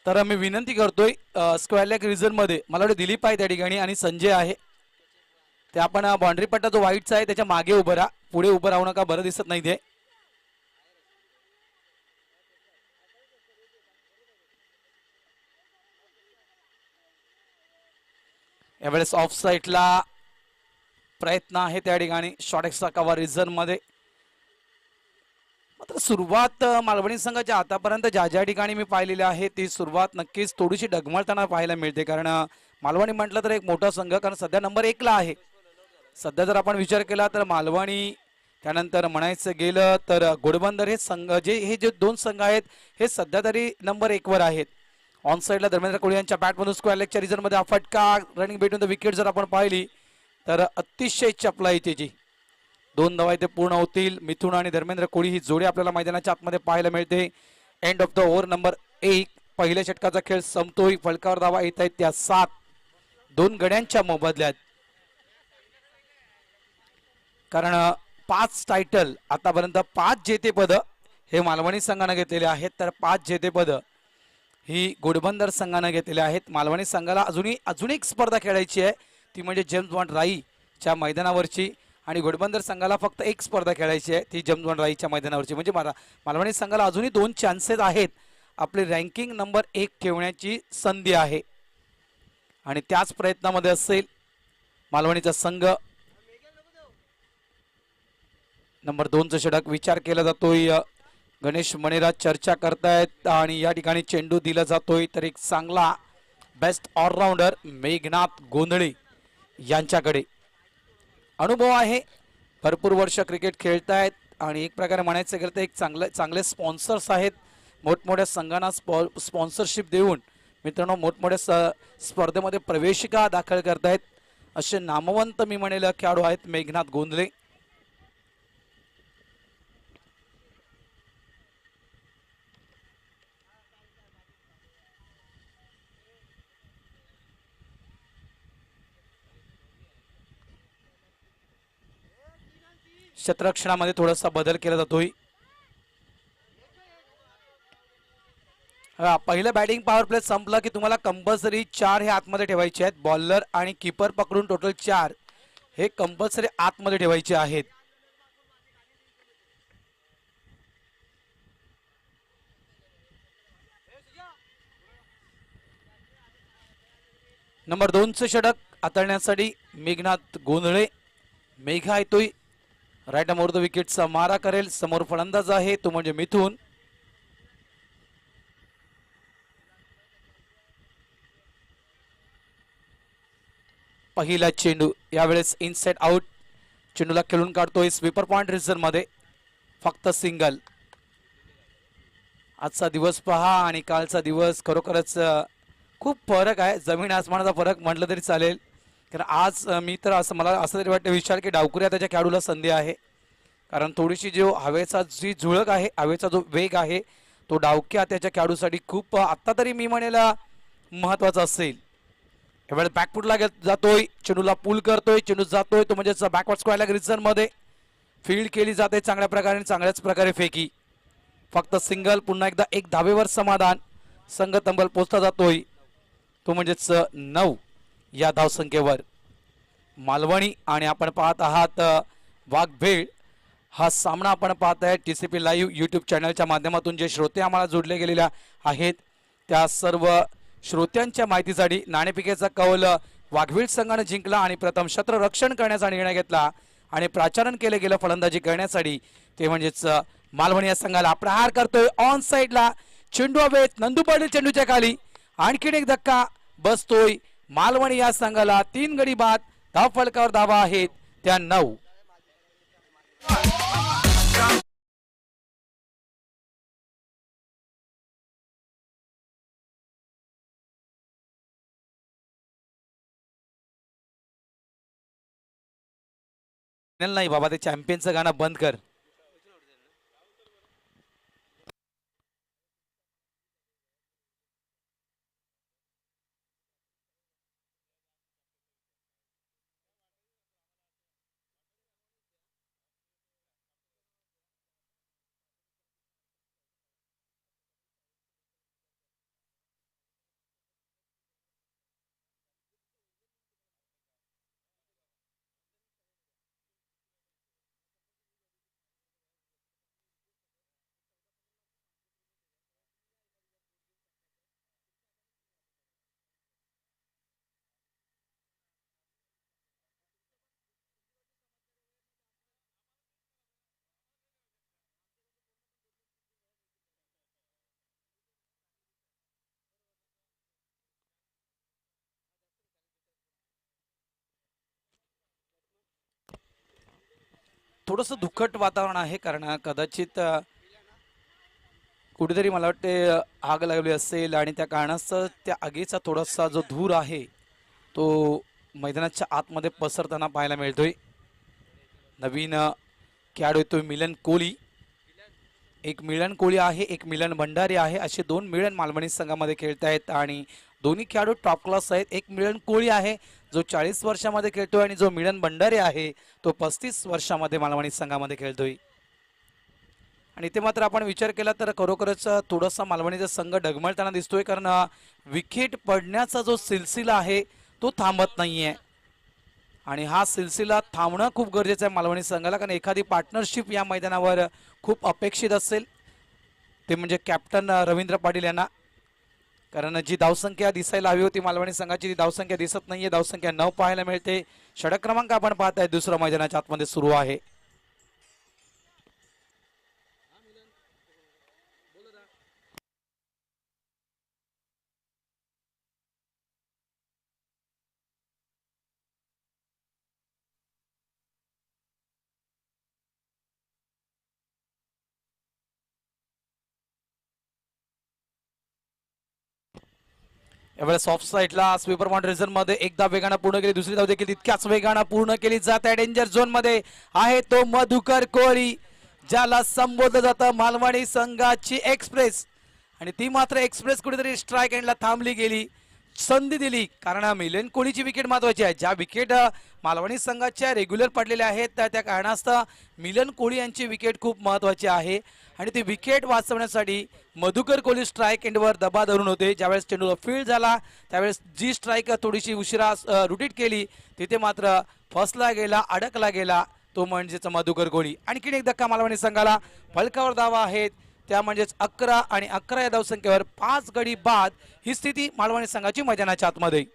तर मी विनंती करतोय स्क्वेअर लेग रिझन मध्ये मला वाटतं दिलीप आहे त्या ठिकाणी आणि संजय आहे. ते आपण बाउंड्री पट्टा जो व्हाईटचा आहे त्याच्या मागे उभं राहा, पुढे उभं राहू नका, बरं दिसत नाही ते. यावेळेस ऑफ साईडला प्रयत्न आहे त्या ठिकाणी शॉर्ट एक्स्ट्रा कव्हर रिझन मध्ये. मात्र सुरुवात मालवणी संघाच्या आतापर्यंत ज्या ज्या ठिकाणी मी पाहिलेली आहे ती सुरुवात नक्कीच थोडीशी डगमळताना पाहायला मिळते. कारण मालवणी म्हटलं तर एक मोठा संघ, कारण सध्या नंबर 1 ला आहे. सध्या जर आपण विचार केला तर मालवणी, त्यानंतर म्हणायचं गेलं तर घोडबंदर, हे संघ हे जे दोन संघ आहेत हे सध्या तरी नंबर 1 वर आहेत. ऑन साईडला धर्मेंद्र कोळी यांच्या बॅटमधून स्क्वेअर लेगच्या रिझनमध्ये हा फटका, रनिंग बेटून द विकेट जर आपण पाहिली तर अतिशय चपला त्याची. 2 धावा इथे पूर्ण होतील. मिथुन आणि धर्मेंद्र कोळी ही जोडी आपल्याला मैदानाच्या आतमध्ये पाहायला मिळते. End of the over number 1. पहिल्या षटकाचा खेळ संपतोय. फलकावर धावा येत आहेत त्या 7. 2 गड्यांच्या मोबदल्यात. कारण 5 टायटल आतापर्यंत 5 जेतेपद हे मालवणी संघाने घेतलेले आहेत, तर 5 जेतेपद ही घोडबंदर संघाने घेतलेले आहेत. मालवणी संघाला अजून एक स्पर्धा खेळायची आहे, ती म्हणजे जेम्स बॉन्ड राईच्या मैदानावरची. आणि घोडबंदर संघाला फक्त एक स्पर्धा खेळायची आहे, ती जेम्स बॉन्ड राईच्या मैदानावरची. म्हणजे मालवणी संघाला अजूनही 2 चान्सेस आहेत. आपली रँकिंग नंबर 1 ठेवण्याची संधी आहे आणि त्याच प्रयत्नामध्ये असेल मालवणीचा संघ. नंबर 2चं षटक विचार केला जातोय. गणेश मणेराज चर्चा करतायत आणि या ठिकाणी चेंडू दिला जातोय. तर एक चांगला बेस्ट ऑलराऊंडर मेघनाथ गोंधळे यांच्याकडे अनुभव आहे, भरपूर वर्ष क्रिकेट खेळतायत आणि एक प्रकारे म्हणायचं गेलं तर एक चांगले स्पॉन्सर्स आहेत. मोठमोठ्या संघांना स्पॉन्सरशिप देऊन मित्रांनो मोठमोठ्या स्पर्धेमध्ये प्रवेशिका दाखल करतायत. असे नामवंत मी म्हणेल खेळाडू आहेत मेघनाथ गोंधळे. क्षेत्ररक्षणामध्ये थोडासा बदल केला जातोय. पहिलं बॅटिंग पॉवर प्ले संपलं की तुम्हाला कंपल्सरी 4 हे आतमध्ये ठेवायचे आहेत. बॉलर आणि कीपर पकडून टोटल 4 हे कंपल्सरी आतमध्ये ठेवायचे आहेत. नंबर 2चं षटक हाताळण्यासाठी मेघनाथ गोंधळे. मेघा येतोय राईट मोर द विकेटचा मारा करेल. समोर फलंदाज आहे तो म्हणजे मिथुन. पहिला चेंडू यावेळेस इनसाइड आउट. चेंडूला खेळून काढतोय स्वीपर पॉइंट रिझन मध्ये. फक्त सिंगल. आजचा दिवस पहा आणि कालचा दिवस खरोखरच खूप फरक आहे, जमीन आसमानाचा फरक म्हटलं तरी चालेल. कारण आज मी तर मला असं तरी वाटतं विचार की डावकुऱ्या त्याच्या खेळाडूला संधी आहे. कारण थोडीशी जो हवेचा जी झुळक आहे, हवेचा जो वेग आहे तो डावक्या त्याच्या खेळाडूसाठी खूप आत्ता तरी मी म्हणेल महत्वाचा असेल. यावेळेस बॅकफुटला जातोय, चेंडूला पुल करतोय, चेंडू जातोय तो म्हणजेच बॅकवर्ड स्क्वेअर रिझन मध्ये फील्ड केली जाते चांगल्या प्रकारे, चांगल्याच प्रकारे फेकी. फक्त सिंगल. पुन्हा एकदा 1 धावेवर समाधान. संघ तंबल पोचला जातोय तो म्हणजेच 9 या धावसंख्येवर मालवणी. आणि आपण पाहत आहात वाघभेळ हा सामना आपण पाहत आहे TCP लाईव्ह यूट्यूब चॅनलच्या माध्यमातून. जे श्रोते आम्हाला जोडले गेलेले आहेत त्या सर्व श्रोत्यांच्या माहितीसाठी नाणेफेकीचा कौल वाघवीळ संघाने जिंकला आणि प्रथम क्षेत्ररक्षण करण्याचा निर्णय घेतला आणि प्राचारण केले गेलं फलंदाजी करण्यासाठी, ते म्हणजेच मालवणी या संघाला. प्रहार करतोय ऑन साईडला, चेंडू हवेत, नंदू पाटील चेंडूच्या खाली. आणखीन एक धक्का बसतोय मालवणी या संघाला. 3 गडी बाद. धाव फलकावर धावा आहेत त्या 9. नाही बाबा, ते चॅम्पियनचं गाणं बंद कर. थोडंसं दुःखद वातावरण आहे, कारण कदाचित कुठेतरी मला वाटते आग लागली असेल आणि त्या कारणास्तव त्या आगीचा थोडासा जो धूर आहे तो मैदानाच्या आतमध्ये पसरताना पाहायला मिळतोय. नवीन खेळाडू येतोय मिलन कोहली. एक मिलन कोहली आहे, एक मिलन भंडारी आहे, असे दोन मिलन मालवणी संघामध्ये खेळत आहेत आणि दोन्ही खेळाडू टॉप क्लास आहेत. एक मिलन कोहली आहे जो 40 वर्षामध्ये खेळतोय आणि जो मिलन भंडारी आहे तो 35 वर्षामध्ये मालवणी संघामध्ये खेळतोय. आणि इथे मात्र आपण विचार केला तर खरोखरच थोडासा मालवणीचा संघ डगमळताना दिसतोय, कारण विकेट पडण्याचा जो सिलसिला आहे तो थांबत नाहीये आणि हा सिलसिला थांबणं खूप गरजेचं आहे मालवणी संघाला, कारण एखादी पार्टनरशिप या मैदानावर खूप अपेक्षित असेल ते म्हणजे कॅप्टन रवींद्र पाटील यांना, कारण जी धावसंख्या दिसायला हवी होती मालवणी संघाची ती धावसंख्या दिसत नाहीये. धावसंख्या 9 पाहायला मिळते. षटक क्रमांक आपण पाहताय दुसऱ्या मैदानाच्या आतमध्ये सुरू आहे. यावेळेस ऑफ साईडला स्वीपर पॉइंट रिझन मध्ये एकदा वेगानं पूर्ण केली, दुसरी धाव देखील तितक्याच वेगानं पूर्ण केली जात आहे. डेंजर झोन मध्ये आहे तो मधुकर कोहली, ज्याला संबोधलं जातं मालवणी संघाची एक्सप्रेस, आणि ती मात्र एक्सप्रेस कुठेतरी स्ट्राईक एंडला थांबली गेली. संधी दिली कारण मिलन कोहलीची विकेट महत्वाची आहे. ज्या विकेट मालवणी संघाच्या रेग्युलर पडलेल्या आहेत त्या कारणास्तव मिलन कोहली यांची विकेट खूप महत्वाची आहे आणि ती विकेट वाचवण्यासाठी मधुकर कोहली स्ट्राईक एंडवर दबा धरून होते. ज्यावेळेस चेंडू फील्ड झाला त्यावेळेस जी स्ट्राईक थोडीशी उशिरा रुटीट केली तिथे मात्र फसला गेला, अडकला गेला तो म्हणजेच मधुकर कोहली. आणखीन एक धक्का मालवणी संघाला. फलकावर धावा आहेत त्या म्हणजेच 11 आणि 11 या धावसंख्येवर 5 गडी बाद ही स्थिती मालवणी संघाची मैदानाच्या आतमध्ये.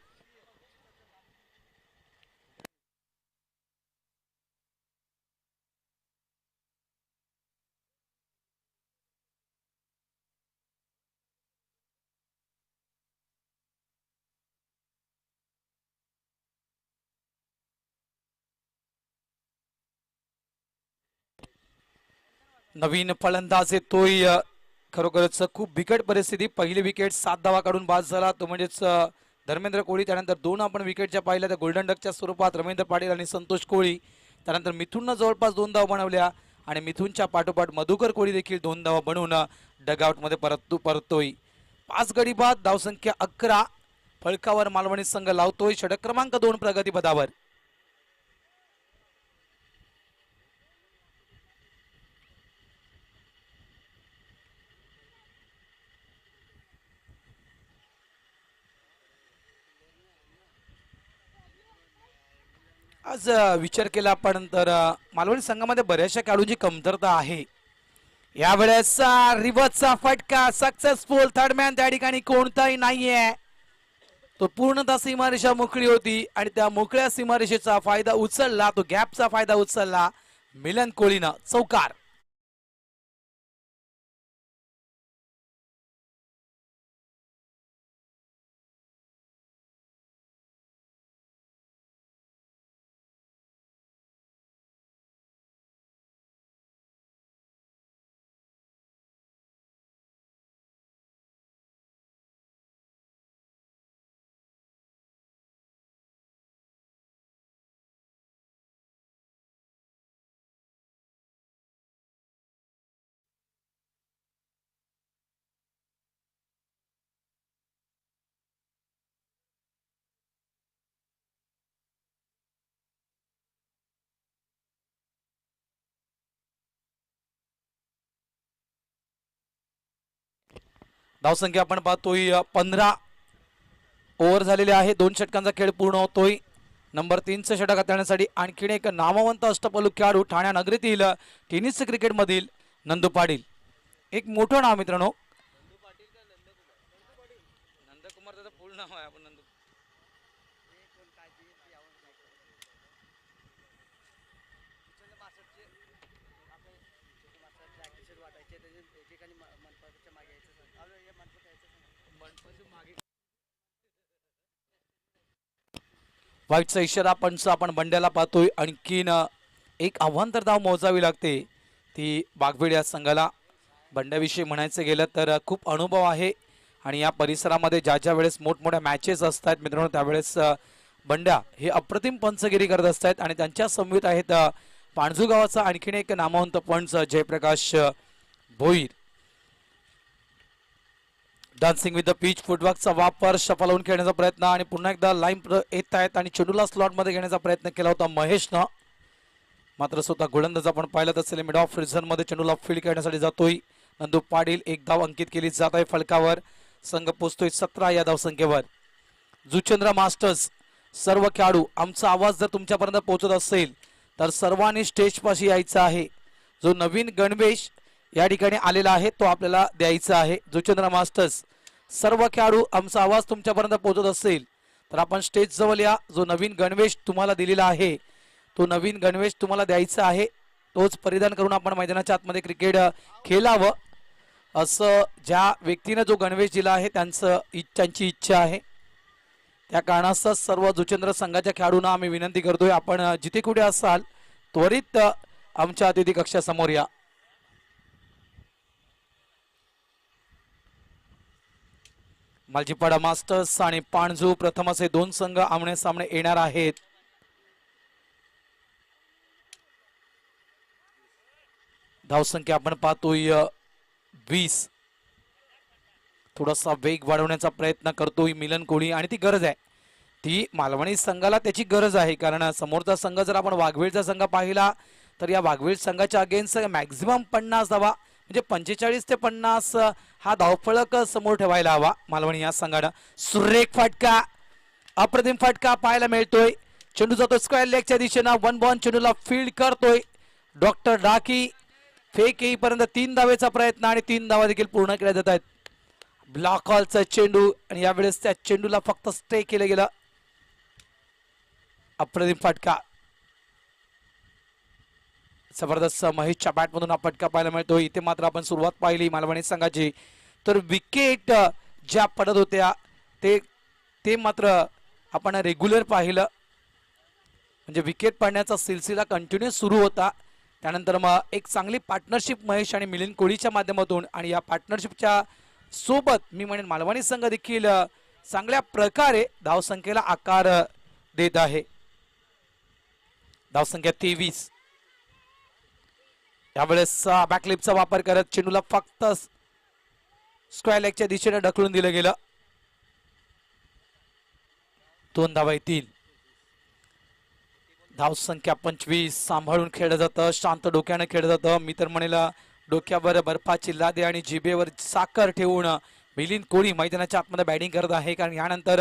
नवीन फलंदाज येतोय. खरोखरच खूप बिकट परिस्थिती. पहिली विकेट 7 धावा काढून बाद झाला तो म्हणजेच धर्मेंद्र कोहली. त्यानंतर 2 आपण विकेटच्या पाहिल्या त्या गोल्डन डकच्या स्वरूपात रवींद्र पाटील आणि संतोष कोहली. त्यानंतर मिथुननं जवळपास 2 धावा बनवल्या आणि मिथुनच्या पाठोपाठ मधुकर कोहली देखील 2 धावा बनवून डगआउटमध्ये परततोय. 5 गडी बाद, धावसंख्या 11. फलकावर मालवणी संघ लावतोय. षटक क्रमांक 2 प्रगतीपदावर. आज विचार केला आपण तर मालवणी संघामध्ये बऱ्याचशा खेळाडूंची कमतरता आहे. यावेळेस रिव्हर्सचा फटका सक्सेसफुल. थर्डमॅन त्या ठिकाणी कोणताही नाहीये. तो पूर्णतः सीमारेषा मोकळी होती आणि त्या मोकळ्या सीमारेषेचा फायदा उचलला, तो गॅपचा फायदा उचलला मिलन कोहलीनं. चौकार. धावसंख्या आपण पाहतोय 15 ओव्हर झालेले आहे. 2 षटकांचा खेळ पूर्ण होतोय. नंबर 3चं षटक हाताळण्यासाठी आणखीन एक नामवंत अष्टपैलू खेळाडू ठाण्या नगरीतील टेनिस क्रिकेटमधील नंदू पाटील. एक मोठं नाव मित्रांनो. नंदकुमार त्याचं पूर्ण नाव आहे. आपण नंदू व्हाईटचा इशारा पंच आपण बंड्याला पाहतोय. आणखीन एक आव्हान तर धाव मोजावी लागते ती वाघवेड या संघाला. बंड्याविषयी म्हणायचं गेलं तर खूप अनुभव आहे आणि या परिसरामध्ये ज्या ज्या वेळेस मोठमोठ्या मॅचेस असतात मित्रांनो त्यावेळेस बंड्या हे अप्रतिम पंचगिरी करत असतात आणि त्यांच्या समवेत आहेत पाणजू गावाचा आणखीन एक नामवंत पंच Jayprakash Bhoir. Dancing with the pitch फुटवर्कचा वापर शफल होऊन खेळण्याचा प्रयत्न आणि पुन्हा एकदा लाईन येत आहेत आणि चेंडूला स्लॉटमध्ये घेण्याचा प्रयत्न केला होता महेशनं. मात्र स्वतः गोलंदाज आपण पाहिलं असेल मिड ऑफ रिझनमध्ये चेंडूला फील्ड करण्यासाठी जातोय नंदू पाटील. एक धाव अंकित केली जात आहे फलकावर. संघ पोचतोय 17 या धावसंख्येवर. जुचंद्र मास्टर्स सर्व खेळाडू आमचा आवाज जर तुमच्यापर्यंत पोहोचत असेल तर सर्वांनी स्टेज पाशी यायचं आहे. जो नवीन गणवेश या ठिकाणी आलेला आहे तो आपल्याला द्यायचा आहे. जुचंद्र मास्टर्स सर्व खेळाडू आमचा आवाज तुमच्यापर्यंत पोहोचत असेल तर आपण स्टेज जवळ या. जो नवीन गणवेश तुम्हाला दिलेला आहे तो नवीन गणवेश तुम्हाला द्यायचा आहे. तोच परिधान करून आपण मैदानाच्या आतमध्ये क्रिकेट खेळावं असं ज्या व्यक्तीने जो गणवेश दिला आहे त्यांची इच्छा आहे. त्या कारणास्तव सर्व जुचंद्र संघाच्या खेळाडूंना आम्ही विनंती करतोय आपण जिथे कुठे असाल त्वरित आमच्या अतिथी कक्षासमोर या. मालजीपाडा मास्टर्स आणि पाणजू प्रथम असे दोन संघ आमने सामने येणार आहेत. धावसंख्या आपण पाहतोय 20. थोडासा वेग वाढवण्याचा प्रयत्न करतोय मिलन कोळी आणि ती गरज आहे. ती मालवणी संघाला त्याची गरज आहे कारण समोरचा संघ जर आपण वाघवेळचा संघ पाहिला तर या वाघवेळ संघाच्या अगेन्स्ट मॅक्झिमम 50 धावा म्हणजे 45 ते 50 हा धावफलक समोर ठेवायला हवा मालवणी या संघानं. सुरेख फटका अप्रतिम फटका पाहायला मिळतोय. चेंडू जातो स्क्वेअर लेगच्या दिशेनं. वन बॉल चेंडूला फील्ड करतोय डॉक्टर डाकी. फेक येईपर्यंत 3 धावेचा प्रयत्न आणि 3 धावा देखील पूर्ण केल्या जात आहेत. ब्लॉक हॉलचा चेंडू आणि यावेळेस त्या चेंडूला फक्त स्टे केलं गेलं. अप्रतिम फटका जबरदस्त महेशच्या बॅटमधून हा फटका पाहायला मिळतो. इथे मात्र आपण सुरुवात पाहिली मालवणी संघाची तर विकेट ज्या पडत होत्या ते मात्र आपण रेग्युलर पाहिलं म्हणजे विकेट पडण्याचा सिलसिला कंटिन्यू सुरू होता. त्यानंतर मग एक चांगली पार्टनरशिप महेश आणि मिलिंद कोळीच्या माध्यमातून आणि या पार्टनरशिपच्या सोबत मी म्हणेन मालवणी संघ देखील चांगल्या प्रकारे धावसंख्येला आकार देत आहे. धावसंख्या 23. यावेळेस बॅकलिपचा वापर करत चेंडूला फक्त स्क्वेअर लेगच्या दिशेने ढकलून दिलं गेलं. 2 धावा येतील. धावसंख्या 25. सांभाळून खेळलं जातं शांत डोक्यानं खेळलं जातं. मी तर म्हणेल डोक्यावर बर्फाची लादे आणि जिभेवर साखर ठेवून मिलिंद कोळी मैदानाच्या आतमध्ये बॅटिंग करत आहे कारण यानंतर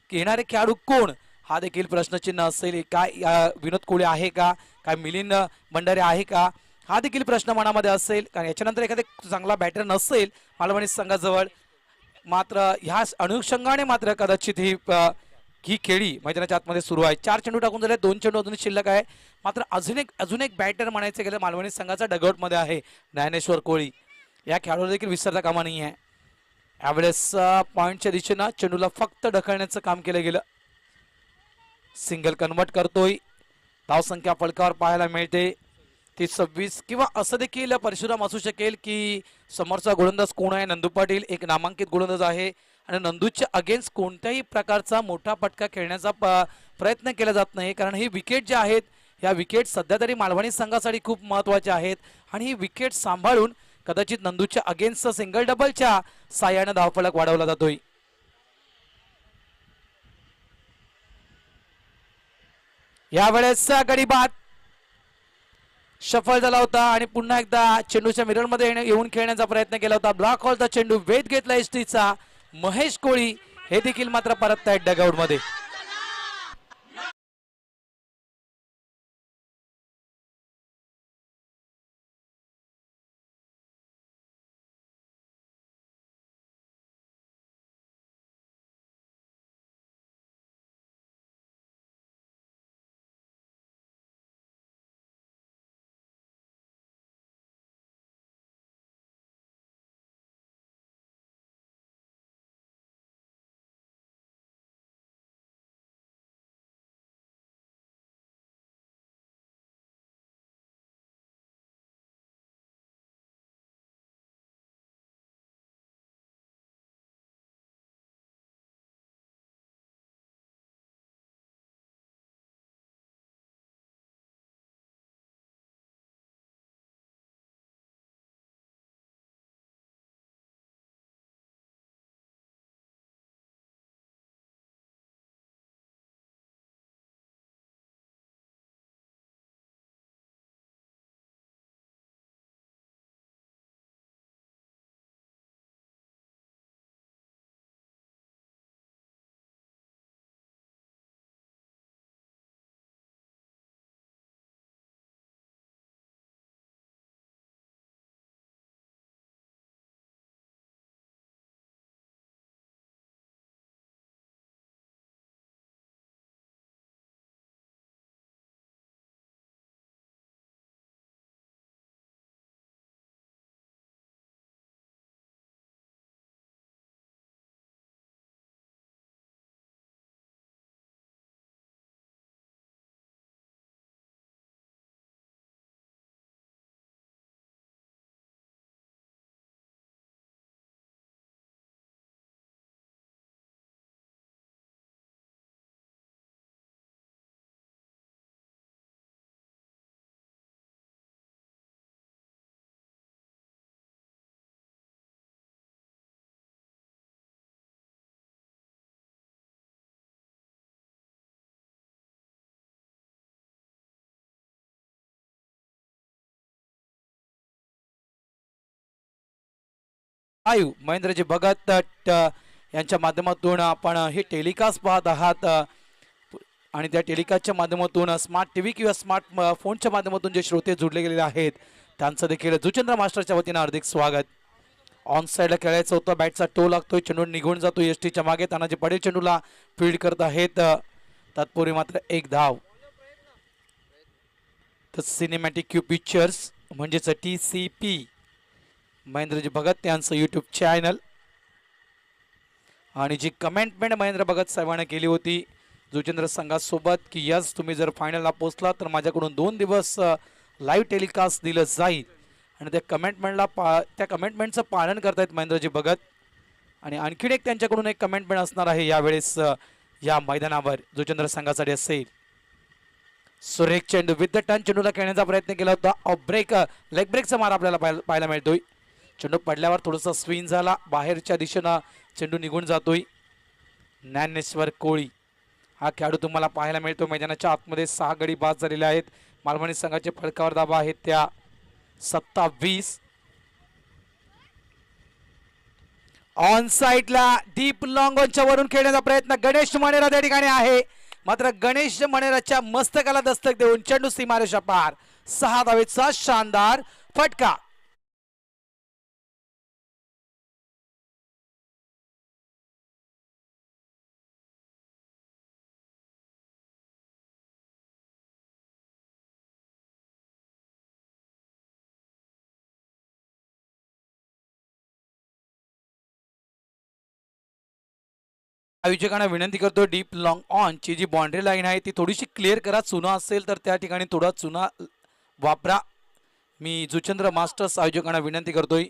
येणारे खेळाडू कोण हा देखील प्रश्नचिन्ह असेल. काय विनोद कोळी आहे का काय मिलिंद भंडारे आहे का हा देखील प्रश्न मनामध्ये असेल कारण याच्यानंतर एखादा चांगला बॅटर नसेल मालवणी संघाजवळ. मात्र ह्या अनुषंगाने मात्र कदाचित ही खेळी मैदानाच्या आतमध्ये सुरू आहे. 4 चेंडू टाकून झाले 2 चेंडू अजून शिल्लक आहे. मात्र अजून एक बॅटर म्हणायचं गेलं मालवणी संघाचा डगआउट मध्ये आहे ज्ञानेश्वर कोळी. या खेळाडूला देखील विसरता कामा नाही आहे. यावेळेस पॉइंटच्या दिशेनं चेंडूला फक्त ढकलण्याचं काम केलं गेलं. सिंगल कन्वर्ट करतोय. धावसंख्या फलकावर पाहायला मिळते ती 26 किंवा असं देखील परशुराम असू शकेल की समोरचा गोलंदाज कोण आहे. नंदू पाटील एक नामांकित गोलंदाज आहे आणि नंदूच्या अगेन्स्ट कोणत्याही प्रकारचा मोठा फटका खेळण्याचा प्रयत्न केला जात नाही कारण ही विकेट ज्या आहेत ह्या विकेट सध्या तरी मालवणी संघासाठी खूप महत्त्वाच्या आहेत आणि ही विकेट सांभाळून कदाचित नंदूच्या अगेन्स्ट सिंगल डबलच्या साह्याने धावफलक वाढवला जातोय. यावेळेस गडी बाद शफल झाला होता आणि पुन्हा एकदा चेंडूच्या मिररमध्ये येऊन खेळण्याचा प्रयत्न केला होता. ब्लॉक हॉलचा चेंडू वेध घेतला एसटीचा. महेश कोळी हे देखील मात्र परत आहेत डगआउट मध्ये. लाईव्ह महेंद्रजी भगत यांच्या माध्यमातून आपण हे टेलिकास्ट पाहत आहात आणि त्या टेलिकास्टच्या माध्यमातून स्मार्ट टीव्ही किंवा स्मार्ट फोनच्या माध्यमातून जे श्रोते जुडले गेलेले आहेत त्यांचं देखील जुचंद्र मास्टरच्या वतीनं हार्दिक स्वागत. ऑन साईडला खेळायचं होतं, बॅटचा टो लागतोय, चेंडू निघून जातो एसटीच्या मागे. तानाजी पडेल चेंडूला फील्ड करत आहेत, तत्पूर्वी मात्र एक धाव. तर सिनेमॅटिक क्यू पिक्चर्स म्हणजेच TCP महेंद्रजी भगत यांचं यूट्यूब चॅनल आणि जी कमेंटमेंट महेंद्र भगत साहेबांनी केली होती जुचेंद्र संघासोबत की यस तुम्ही जर फायनलला पोहोचला तर माझ्याकडून 2 दिवस लाईव्ह टेलिकास्ट दिलं जाईल आणि त्या कमेंटमेंटचं पालन करतायत महेंद्रजी भगत. आणि आणखीन एक त्यांच्याकडून एक कमेंटमेंट असणार आहे यावेळेस या मैदानावर जुचेंद्र संघासाठी असेल. सुरेख चेंडू विथ द टर्न चेंडूला खेळण्याचा प्रयत्न केला होता. लेग ब्रेकचा मार आपल्याला पाहायला मिळतोय. चेंडू पडल्यावर थोडासा स्विंग झाला, बाहेरच्या दिशेनं चेंडू निघून जातोय. ज्ञानेश्वर कोळी हा खेळाडू तुम्हाला पाहायला मिळतो. मैदानाच्या आतमध्ये 6 गडी बाद झालेले आहेत. मालवणी संघाचे फलकावर धावा आहेत त्या 27. ऑन साईडला डीप लॉंग ऑनच्या वरून खेळण्याचा प्रयत्न गणेश मणेरा त्या ठिकाणी आहे, मात्र गणेश मणेराच्या मस्तकाला दस्तक देऊन चेंडू सीमारेषा पार. 6 धावेचा शानदार फटका. आयोजकांना विनंती करतो डीप लॉंग ऑन ची जी बाउंड्री लाईन आहे ती थोडीशी क्लिअर करा. चुना असेल तर त्या ठिकाणी थोडा चुना वापरा. मी जुचंद्र मास्टर्स आयोजकांना विनंती करतोय.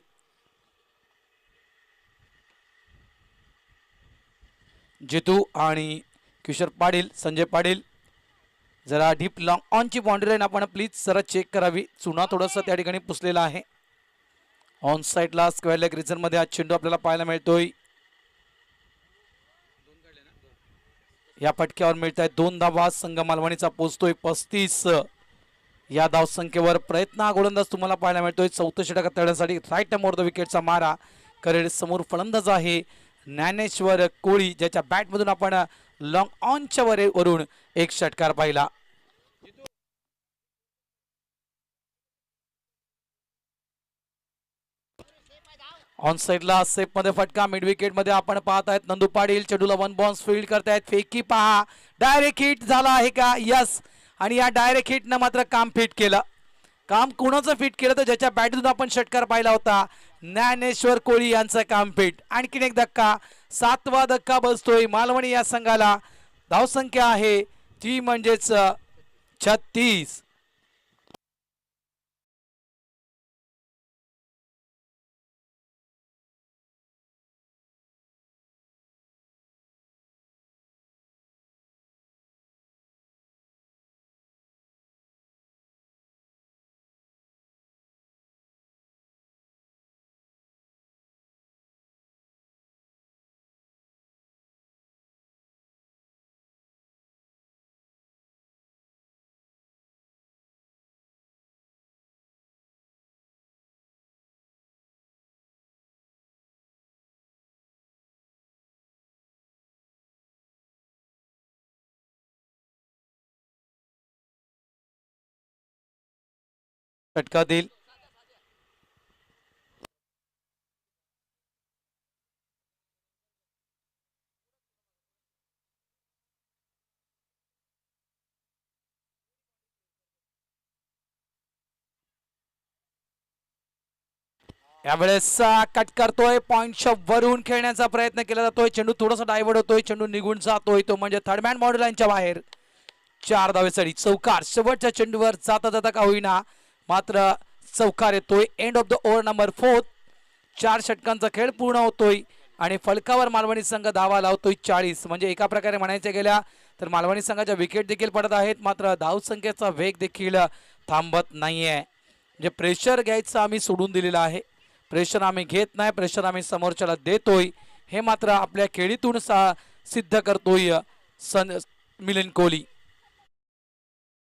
जितू आणि किशोर पाटील, संजय पाटील जरा डीप लॉंग ऑन ची बाउंड्री लाईन आपण प्लीज जरा चेक करावी. चुना थोडासा त्या ठिकाणी पुसलेला आहे. ऑन साईडला स्क्वेअर लेग रिझन मध्ये हा चेंडू आपल्याला पाहायला मिळतोय. या फटक्यावर मिळत आहेत 2 धावा. संघ मालवणीचा पोहोचतोय 35 या धाव संख्येवर. प्रयत्न हा गोलंदाज तुम्हाला पाहायला मिळतोय. 34 षटकात तळण्यासाठी राईट मोर द विकेटचा मारा करेल. समोर फलंदाज आहे ज्ञानेश्वर कोळी ज्याच्या बॅटमधून आपण लॉंग ऑनच्या वरून एक षटकार पाहिला. ऑन साइडला सेफ मध्ये फटका. मिड विकेट मध्ये आपण पाहत आहेत नंदू पाटील चेंडूला 1 बाउन्स फील्ड करतायत. फेकी पहा, डायरेक्ट हिट झाला आहे का? यस. आणि या डायरेक्ट हिटनं मात्र काम फिट केलं. काम कुणाचं फिट केलं तर ज्याच्या बॅटमधून आपण षटकार पाहिला होता ज्ञानेश्वर कोळी यांचं काम फिट. आणखीन एक धक्का, 7वा धक्का बसतोय मालवणी या संघाला. धावसंख्या आहे ती म्हणजेच 36. फटका देईल. यावेळेस कट करतोय. पॉइंटच्या वरून खेळण्याचा प्रयत्न केला जातोय. चेंडू थोडासा डायव्हर्ट होतोय, चेंडू निघून जातोय तो म्हणजे थर्ड मॅन बाउंड्री लाईनच्या बाहेर. 4 धावेसाठी चौकार. शेवटच्या चेंडूवर जाता जाता का होईना मात्र चौकार येतोय. End of the over number 4. 4 षटकांचा खेळ पूर्ण होतोय आणि फलकावर मालवणी संघ धावा लावतोय 40. म्हणजे एका प्रकारे म्हणायचे गेल्या तर मालवणी संघाच्या विकेट देखील पडत आहेत मात्र धावसंख्येचा वेग देखील थांबत नाहीये. म्हणजे प्रेशर घ्यायचं आम्ही सोडून दिलेलं आहे. प्रेशर आम्ही घेत नाही, प्रेशर आम्ही समोरच्याला देतोय हे मात्र आपल्या खेळीतून सिद्ध करतोय मिलिंद कोहली.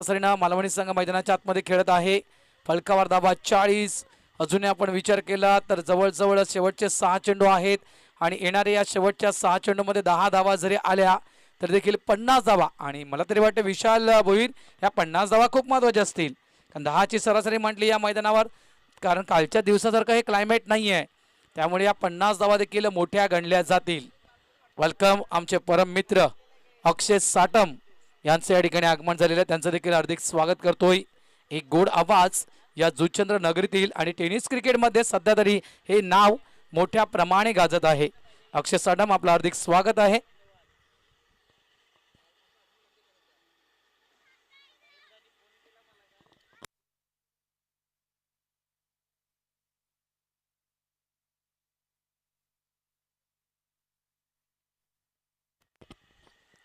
मालवणी संघ मैदानाच्या आतमध्ये खेळत आहे. फलकावर धावा 40. अजून आपण विचार केला तर जवळजवळ शेवटचे 6 चेंडू आहेत आणि येणाऱ्या या शेवटच्या 6 चेंडूमध्ये 10 धावा जरी आल्या तर देखील 50 धावा. आणि मला तरी वाटतं विशाल भोईर या 50 धावा खूप महत्त्वाच्या असतील, कारण 10ची सरासरी म्हटली या मैदानावर, कारण कालच्या दिवसासारखं हे क्लायमेट नाही आहे, त्यामुळे या 50 धावा देखील मोठ्या गणल्या जातील. वेलकम आमचे परम मित्र अक्षय साटम यांचे या ठिकाणी आगमन झालेलं आहे, त्यांचं देखील हार्दिक स्वागत करतोय. एक गोड आवाज या जुचंद्र नगरीतील आणि टेनिस क्रिकेटमध्ये सध्या तरी हे नाव मोठ्या प्रमाणे गाजत आहे. अक्षय साटम आपलं हार्दिक स्वागत आहे.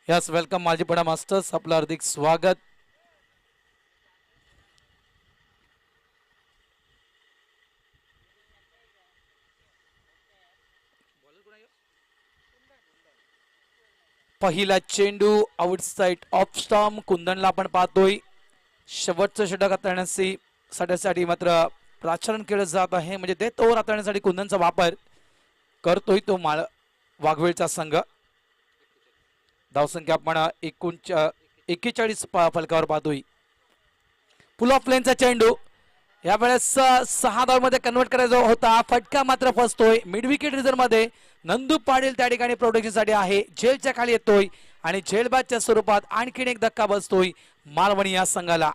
यस वेलकम मालजीपडा मास्टर्स, आपलं हार्दिक स्वागत. पहिला चेंडू आउटसाइड ऑफ स्टॉम, कुंदनला आपण पाहतोय. शेवटचं षटक हाताळण्यासाठी मात्र प्राचरण केलं जात आहे, म्हणजे डेथ ओव्हर हाताळण्यासाठी कुंदनचा वापर करतोय तो वाघवेळचा संघ. धावसंख्या आपण 41 फलकावर पाहतोय. पुल ऑफ लेनचा चेंडू यावेळेस 6 धावांमध्ये कन्वर्ट करायचा होता, फटका मात्र फसतोय. मिड विकेट रिझर्व मध्ये नंदू पाटील त्या ठिकाणी प्रोटेक्शन साठी आहे, झेलच्या खाली येतोय आणि झेलबादच्या स्वरूपात आणखीन एक धक्का बसतोय मालवणी या संघाला.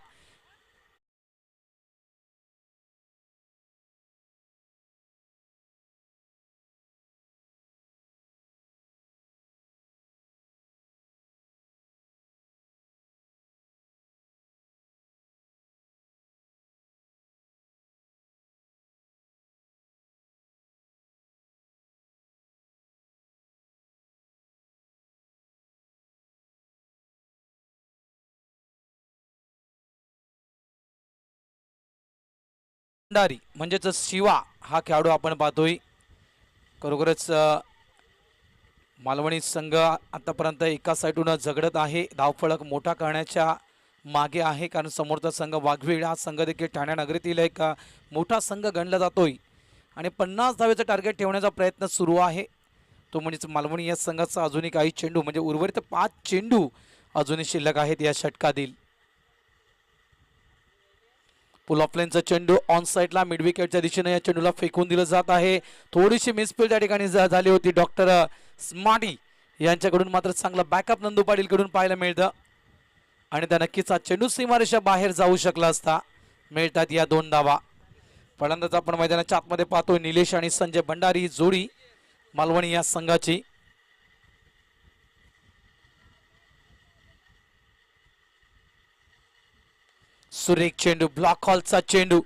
भंडारी म्हणजेच शिवा हा खेळाडू आपण पाहतोय. खरोखरच मालवणी संघ आतापर्यंत एका साईडून झगडत आहे, धावफलक मोठा करण्याच्या मागे आहे, कारण समोरचा संघ वाघवीळ हा संघ देखील ठाणे नगरीतील एक मोठा संघ गणला जातोय आणि 50 धावेचं टार्गेट ठेवण्याचा प्रयत्न सुरू आहे. तो म्हणजेच मालवणी या संघाचा अजूनही काही चेंडू म्हणजे उर्वरित 5 चेंडू अजूनही शिल्लक आहेत या षटकातील. पुल ऑफ लेनचा चेंडू ऑन साईडला मिड विकेटच्या दिशेने या चेंडूला फेकून दिलं जात आहे. थोडीशी मिसफील्ड त्या ठिकाणी झाली होती डॉक्टर स्मार्टी यांच्याकडून, मात्र चांगला बॅकअप नंदू पाटील कडून पाहायला मिळतं आणि त्या नक्कीच हा चेंडू सीमारेषा बाहेर जाऊ शकला असता. मिळतात या 2 धावा. फलंदाज आपण मैदानाच्या आतमध्ये पाहतोय निलेश आणि संजय भंडारी जोडी मालवणी या संघाची. सुरेख चेंडू, ब्लॉक हॉलचा चेंडू,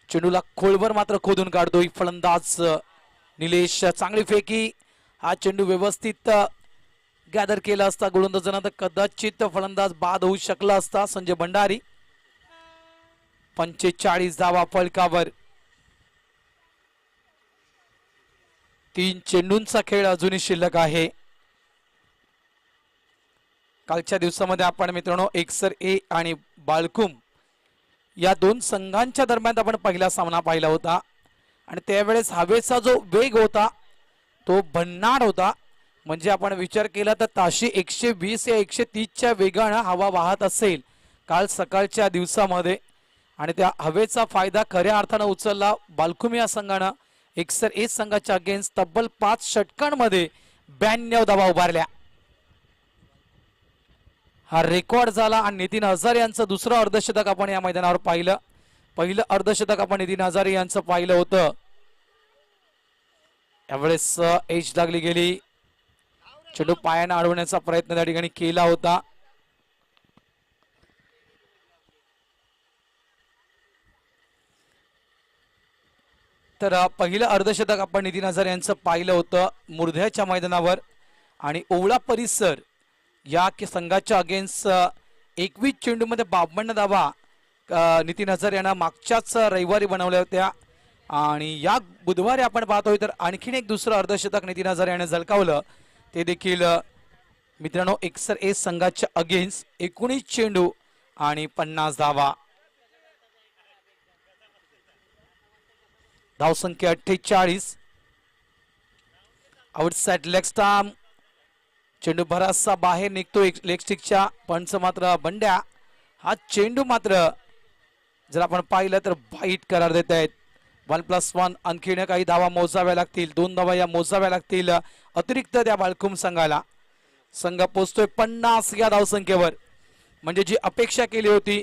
चेंडूला खोलवर मात्र खोदून काढतोय फलंदाज निलेश. चांगली फेकी, हा चेंडू व्यवस्थित गॅदर केला असता गोलंदाजांना तर कदाचित फलंदाज बाद होऊ शकला असता. संजय भंडारी 45 धावा फलकावर. 3 चेंडूंचा खेळ अजूनही शिल्लक आहे. कालच्या दिवसामध्ये आपण मित्रांनो एकसर ए आणि बाळकुम या 2 संघांच्या दरम्यान आपण पहिला सामना पाहिला होता आणि त्यावेळेस हवेचा जो वेग होता तो भन्नाट होता. म्हणजे आपण विचार केला तर ताशी 120 या 130च्या वेगानं हवा वाहत असेल काल सकाळच्या दिवसामध्ये, आणि त्या हवेचा फायदा खऱ्या अर्थानं उचलला बाळकुम या संघानं. एकसर ए संघाच्या अगेन्स्ट तब्बल 5 षटकांमध्ये 92 धावा उभारल्या. हा रेकॉर्ड झाला आणि नितीन हजारे यांचं दुसरं अर्धशतक आपण या मैदानावर पाहिलं. पहिलं अर्धशतक आपण नितीन हजारे यांचं पाहिलं होतं. यावेळेस एज लागली गेली, चेंडू पायानं अडवण्याचा प्रयत्न त्या ठिकाणी केला होता. तर पहिलं अर्धशतक आपण नितीन हजारे यांचं पाहिलं होतं मुर्ध्याच्या मैदानावर आणि ओवळा परिसर या संघाच्या अगेन्स्ट 21 चेंडूमध्ये 52 धावा नितीन हजारे यांना मागच्याच रविवारी बनवल्या होत्या आणि या बुधवारी आपण पाहतोय तर आणखीन एक दुसरं अर्धशतक नितीन हजारे याने झळकावलं. ते देखील मित्रांनो एकसर ए संघाच्या अगेन्स्ट 19 चेंडू आणि 50 धावा. धावसंख्या 48. आउटसाइड लेग स्टंप, चेंडू बराचसा बाहेर निघतोय लेग स्टिकच्या. पंच मात्र बंड्या हा चेंडू मात्र जर आपण पाहिलं तर बाईट करार देत आहेत. 1+1 आणखीन काही धावा मोजाव्या लागतील. 2 धावा या मोजाव्या लागतील अतिरिक्त त्या बाळकुम संघाला. संघ पोहोचतोय 50 या धावसंख्येवर. म्हणजे जी अपेक्षा केली होती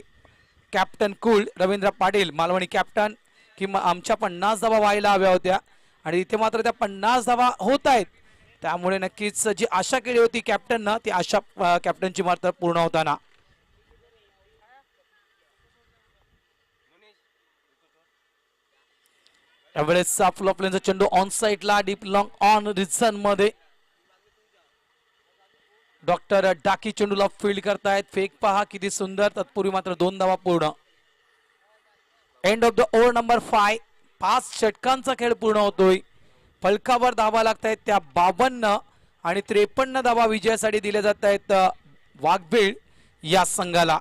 captain cool Ravindra Patil Malvani captain की आमच्या 50 धावा व्हायला हव्या होत्या आणि इथे मात्र त्या 50 धावा होत आहेत. त्यामुळे नक्कीच जी आशा केली होती कॅप्टननं ती आशा कॅप्टनची मात्र पूर्ण होताना. यावेळेस फ्लॉपलेनचा चेंडू ऑन साइडला डीप लॉंग ऑन रिझन मध्ये. डॉक्टर डाकी चेंडूला फील्ड करतायत. फेक पहा किती सुंदर. तत्पूर्वी मात्र 2 धावा पूर्ण. End of the over number 5. 5 षटकांचा खेळ पूर्ण होतोय. फलकावर धावा लागतायत त्या 52 आणि 53 धावा विजयासाठी दिल्या जात आहेत वाघबीळ या संघाला.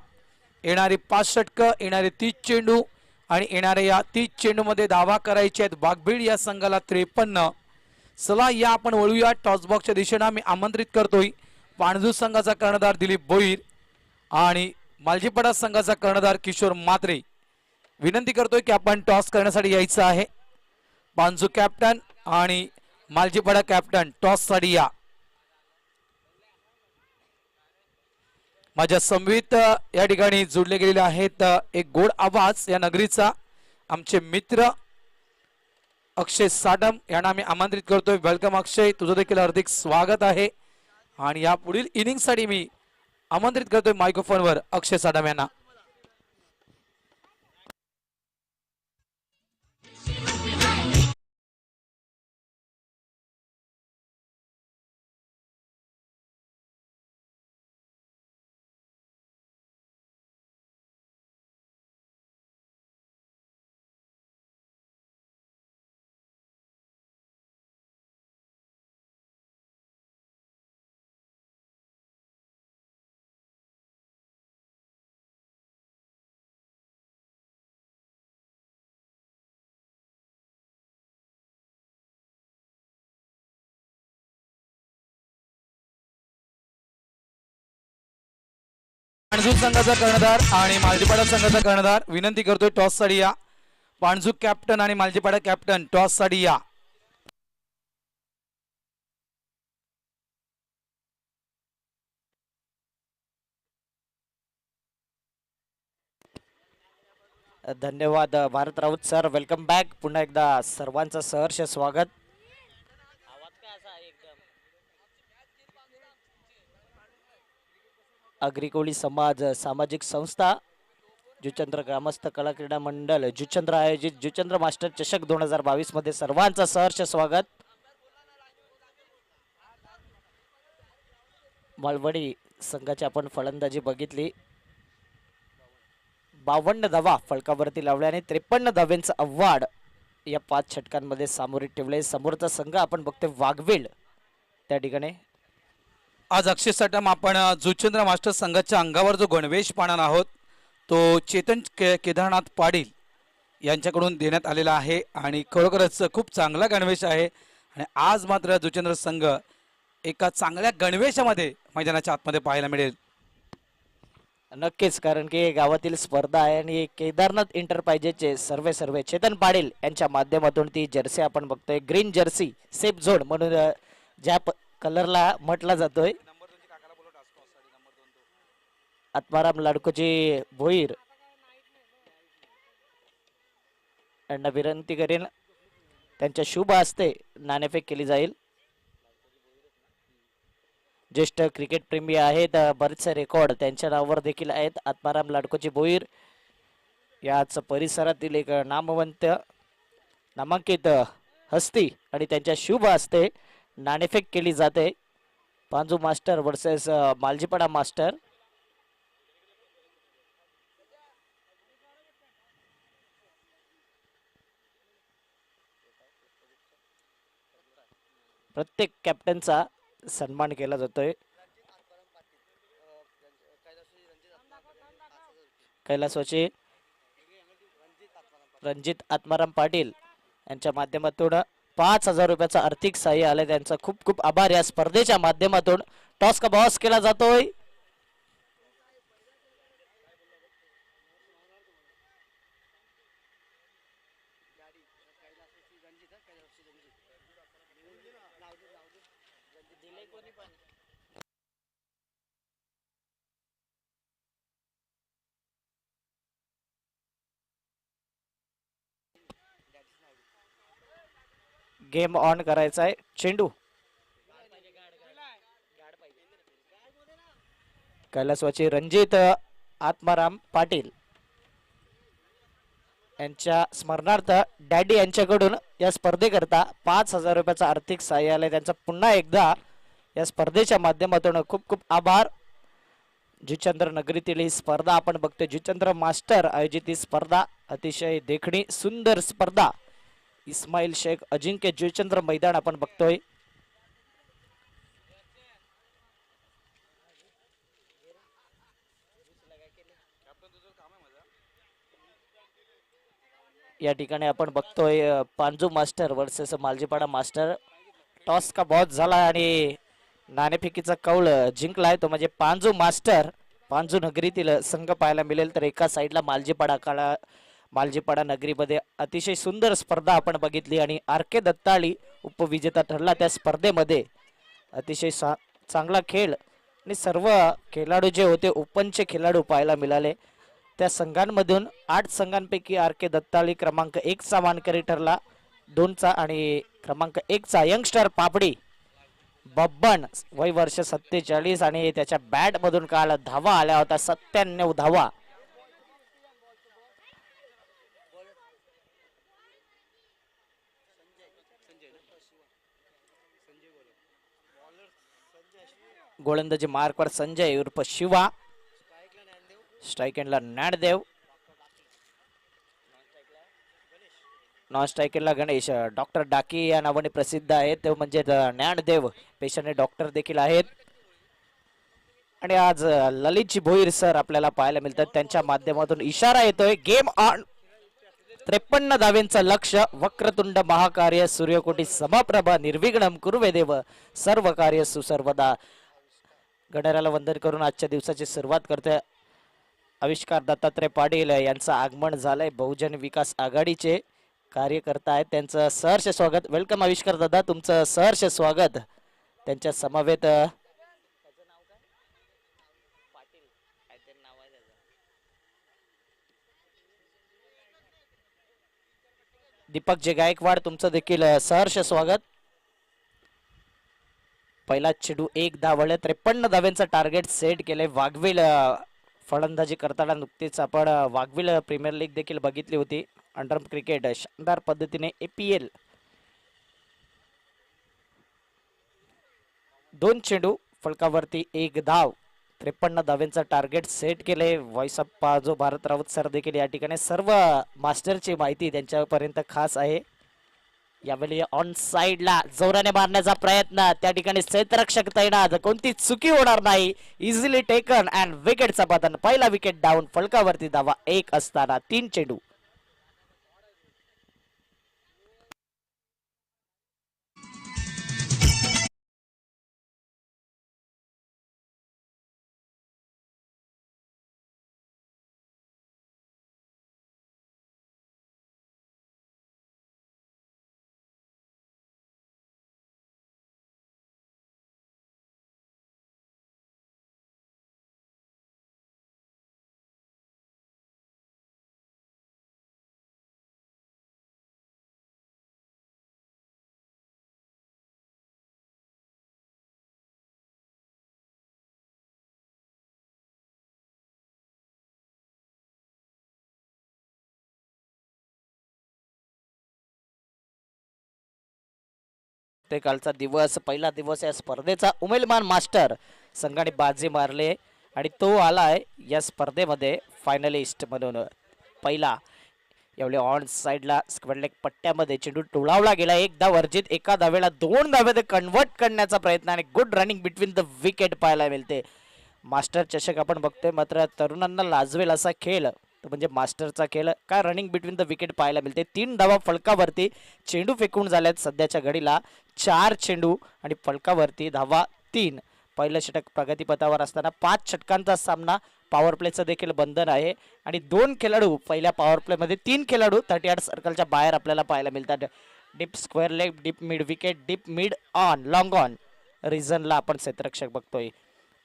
येणारी 5 षटकं, येणारे 30 चेंडू आणि येणाऱ्या या 30 चेंडू मध्ये धावा करायचे आहेत वाघबीळ या संघाला 53. चला या आपण वळूया टॉसबॉक्सच्या दिशेने. मी आमंत्रित करतोय पाणजू संघाचा कर्णधार दिलीप भोईर आणि मालजीपाडा संघाचा कर्णधार किशोर मात्रे. विनंती करतोय की आपण टॉस करण्यासाठी यायचं आहे. पाणजू कॅप्टन आणि मालजीपाडा कॅप्टन टॉस साठी या. माझ्या समवेत या ठिकाणी जोडले गेलेले आहेत एक गोड आवाज या नगरीचा आमचे मित्र अक्षय साडम यांना मी आमंत्रित करतोय. वेलकम अक्षय, तुझं देखील हार्दिक स्वागत आहे. आणि या पुढील इनिंग साठी मी आमंत्रित करतोय मायक्रोफोनवर अक्षय साडम यांना. पाणजू संघाचा कर्णधार आणि मालजीपाडा संघाचा कर्णधार विनंती करतोय टॉस साठी या. पाणजू कॅप्टन आणि मालजीपाडा कॅप्टन टॉस साठी या. धन्यवाद Bharat Raut sir. Welcome back. पुन्हा एकदा सर्वांचं सहर्ष स्वागत. अग्रिकोळी समाज सामाजिक संस्था जुचंद्र ग्रामस्थ कला क्रीडा मंडळ जुचंद्र आयोजित जुचंद्र मास्टर चषक 2022 मध्ये सर्वांचं सहर्ष स्वागत. मालवणी संघाची आपण फलंदाजी बघितली. 52 धावा फलकावरती लावल्या आणि 53 धाव्यांचं आव्हाड या 5 षटकांमध्ये सामोरे ठेवले. समोरचा संघ आपण बघतोय वाघवेल त्या ठिकाणी. आज अक्षय साटम आपण जुचंद्र मास्टर संघाच्या अंगावर जो गणवेश पाहणार आहोत तो चेतन केदारनाथ पाटील यांच्याकडून देण्यात आलेला आहे आणि खरोखरच खूप चांगला गणवेश आहे. आणि आज मात्र जुचंद्र संघ एका चांगल्या गणवेशामध्ये मैदानाच्या आतमध्ये पाहायला मिळेल. नक्कीच, कारण की गावातील स्पर्धा आहे आणि केदारनाथ इंटरप्राइजेसचे सर्वे चेतन पाटील यांच्या माध्यमातून ती जर्सी आपण बघतोय. ग्रीन जर्सी सेफ झोन म्हणून ज्या कलरला म्हटला जातोय. आत्माराम लाडकोजी भोईर यांना विनंती करेन त्यांच्या शुभ हस्ते नाणेफेक केली जाईल. ज्येष्ठ क्रिकेट प्रेमी आहेत, बरेचसे रेकॉर्ड त्यांच्या नावावर देखील आहेत. आत्माराम लाडकोजी भोईर याच परिसरातील एक नामांकित हस्ती आणि त्यांच्या शुभ हस्ते नाणेफेक केली जाते. Panju master versus Maljipada master. प्रत्येक कॅप्टनचा सन्मान केला जातोय. कैलासवाची रणजित आत्माराम पाटील यांच्या माध्यमातून 5,000 रुपयाचं आर्थिक सहाय्य आलं. त्यांचा खूप खूप आभार. या स्पर्धेच्या माध्यमातून टॉस का बॉस केला जातोय. गेम ऑन करायचा आहे. चेंडू कैलासवाची रणजित आत्माराम पाटील यांच्या स्मरणार्थ डॅडी यांच्याकडून या स्पर्धेकरता 5,000 रुपयाचं आर्थिक सहाय्य आलंय. त्यांचा पुन्हा एकदा या स्पर्धेच्या माध्यमातून खूप खूप आभार. जुचंद्र नगरीतील ही स्पर्धा आपण बघतोय. जुचंद्र मास्टर आयोजित ही स्पर्धा अतिशय देखणी सुंदर स्पर्धा. इस्माईल शेख अजिंक्य जुचंद्र मैदान आपण बघतोय. या ठिकाणी आपण बघतोय Panju master versus Maljipada master. Toss का बॉस झाला आणि नाणेफेकीचा कौल जिंकलाय तो म्हणजे पांजू मास्टर. पांजू नगरीतील संघ पाहायला मिळेल तर एका साईडला मालजीपाडा नगरीमध्ये अतिशय सुंदर स्पर्धा आपण बघितली आणि आर के दत्ताळी उपविजेता ठरला त्या स्पर्धेमध्ये. अतिशय चांगला खेळ आणि सर्व खेळाडू जे होते ओपनचे खेळाडू पाहायला मिळाले. त्या संघांमधून 8 संघांपैकी आर के दत्ताळी क्रमांक 1 चा मानकरी ठरला. 2 चा आणि क्रमांक 1 चा यंगस्टर पापडी बब्बन वय वर्ष 47 आणि त्याच्या बॅट मधून काल धावा आल्या होता 97 धावा. गोलंदाजी मार्कवर संजय उर्फ शिवा. स्ट्राइक एंडला ज्ञानदेव. नॉन स्ट्राइक एंडला गणेश. डॉक्टर डाकी या नावाने प्रसिद्ध आहेत ते म्हणजे ज्ञानदेव. पेशाने डॉक्टर देखील आहेत. आणि आज ललितजी भोईर सर आपल्याला पाहायला मिळतात. त्यांच्या माध्यमातून इशारा येतोय गेम ऑन. 53 धावेंचं लक्ष. वक्रतुंड महाकार्य सूर्यकोटी समप्रभा निर्विघ्नम कुरुवे देव सर्व कार्य सुसर्वदा. गणराला वंदन करून आजच्या दिवसाची सुरुवात करतोय. आविष्कार दत्तात्रय पाटील यांचं आगमन झालंय. बहुजन विकास आघाडीचे कार्यकर्ता आहेत. त्यांचं सहर्ष स्वागत. वेलकम आविष्कार दादा. तुमचं सहर्ष स्वागत. त्यांच्या समवेत दीपक जे गायकवाड तुमचं देखील सहर्ष स्वागत. पहिला चेंडू 1 धाव. 53 धाव्यांचं टार्गेट सेट केले. वाघवील फलंदाजी करताना नुकतीच आपण वाघवील प्रीमियर लीग देखील बघितली होती. अंडर क्रिकेट शानदार पद्धतीने APL. 2 चेंडू फलकावरती 1 धाव. 53 धाव्यांचा टार्गेट सेट केले. व्हॉइस ऑफ जो भारत राऊत सर देखील या ठिकाणी सर्व मास्टरची माहिती त्यांच्यापर्यंत खास आहे. यावेळी ऑन साइडला जोराने मारण्याचा प्रयत्न. त्या ठिकाणी क्षेत्ररक्षक तैनात. कोणती चुकी होणार नाही. इझिली टेकन अँड विकेटचा पतन. पहिला विकेट डाऊन. फलकावरती धावा 1 असताना 3 चेंडू. ते कालचा दिवस पहिला दिवस या स्पर्धेचा. उमेदवार मास्टर संघाने बाजी मारले आणि तो आलाय या स्पर्धेमध्ये फायनलिस्ट म्हणून. पहिला यावेळी ऑन साइडला स्क्वेअर लेग पट्ट्यामध्ये चेंडू टोळावला गेला. 1 धाव अर्जित. एका धावेला 2 धावेत कन्वर्ट करण्याचा प्रयत्न आणि good running between the wicket पाहायला मिळते. मास्टर चषक आपण बघतोय. मात्र तरुणांना लाजवेल असा खेळ तर म्हणजे मास्टरचा खेळ काय रनिंग बिटवीन द विकेट पाहायला मिळते. 3 धावा फलकावरती, चेंडू फेकून झाल्यात सध्याच्या घडीला 4 चेंडू आणि फलकावरती धावा 3. पहिलं षटक प्रगतीपथावर असताना 5 षटकांचा सामना. पॉवर प्लेचं देखील बंधन आहे आणि 2 खेळाडू पहिल्या पॉवर प्लेमध्ये 3 खेळाडू 38 सर्कलच्या बाहेर आपल्याला पाहायला मिळतात. Deep square leg, deep mid wicket, deep mid on, long on रिझनला आपण क्षेत्ररक्षक बघतोय.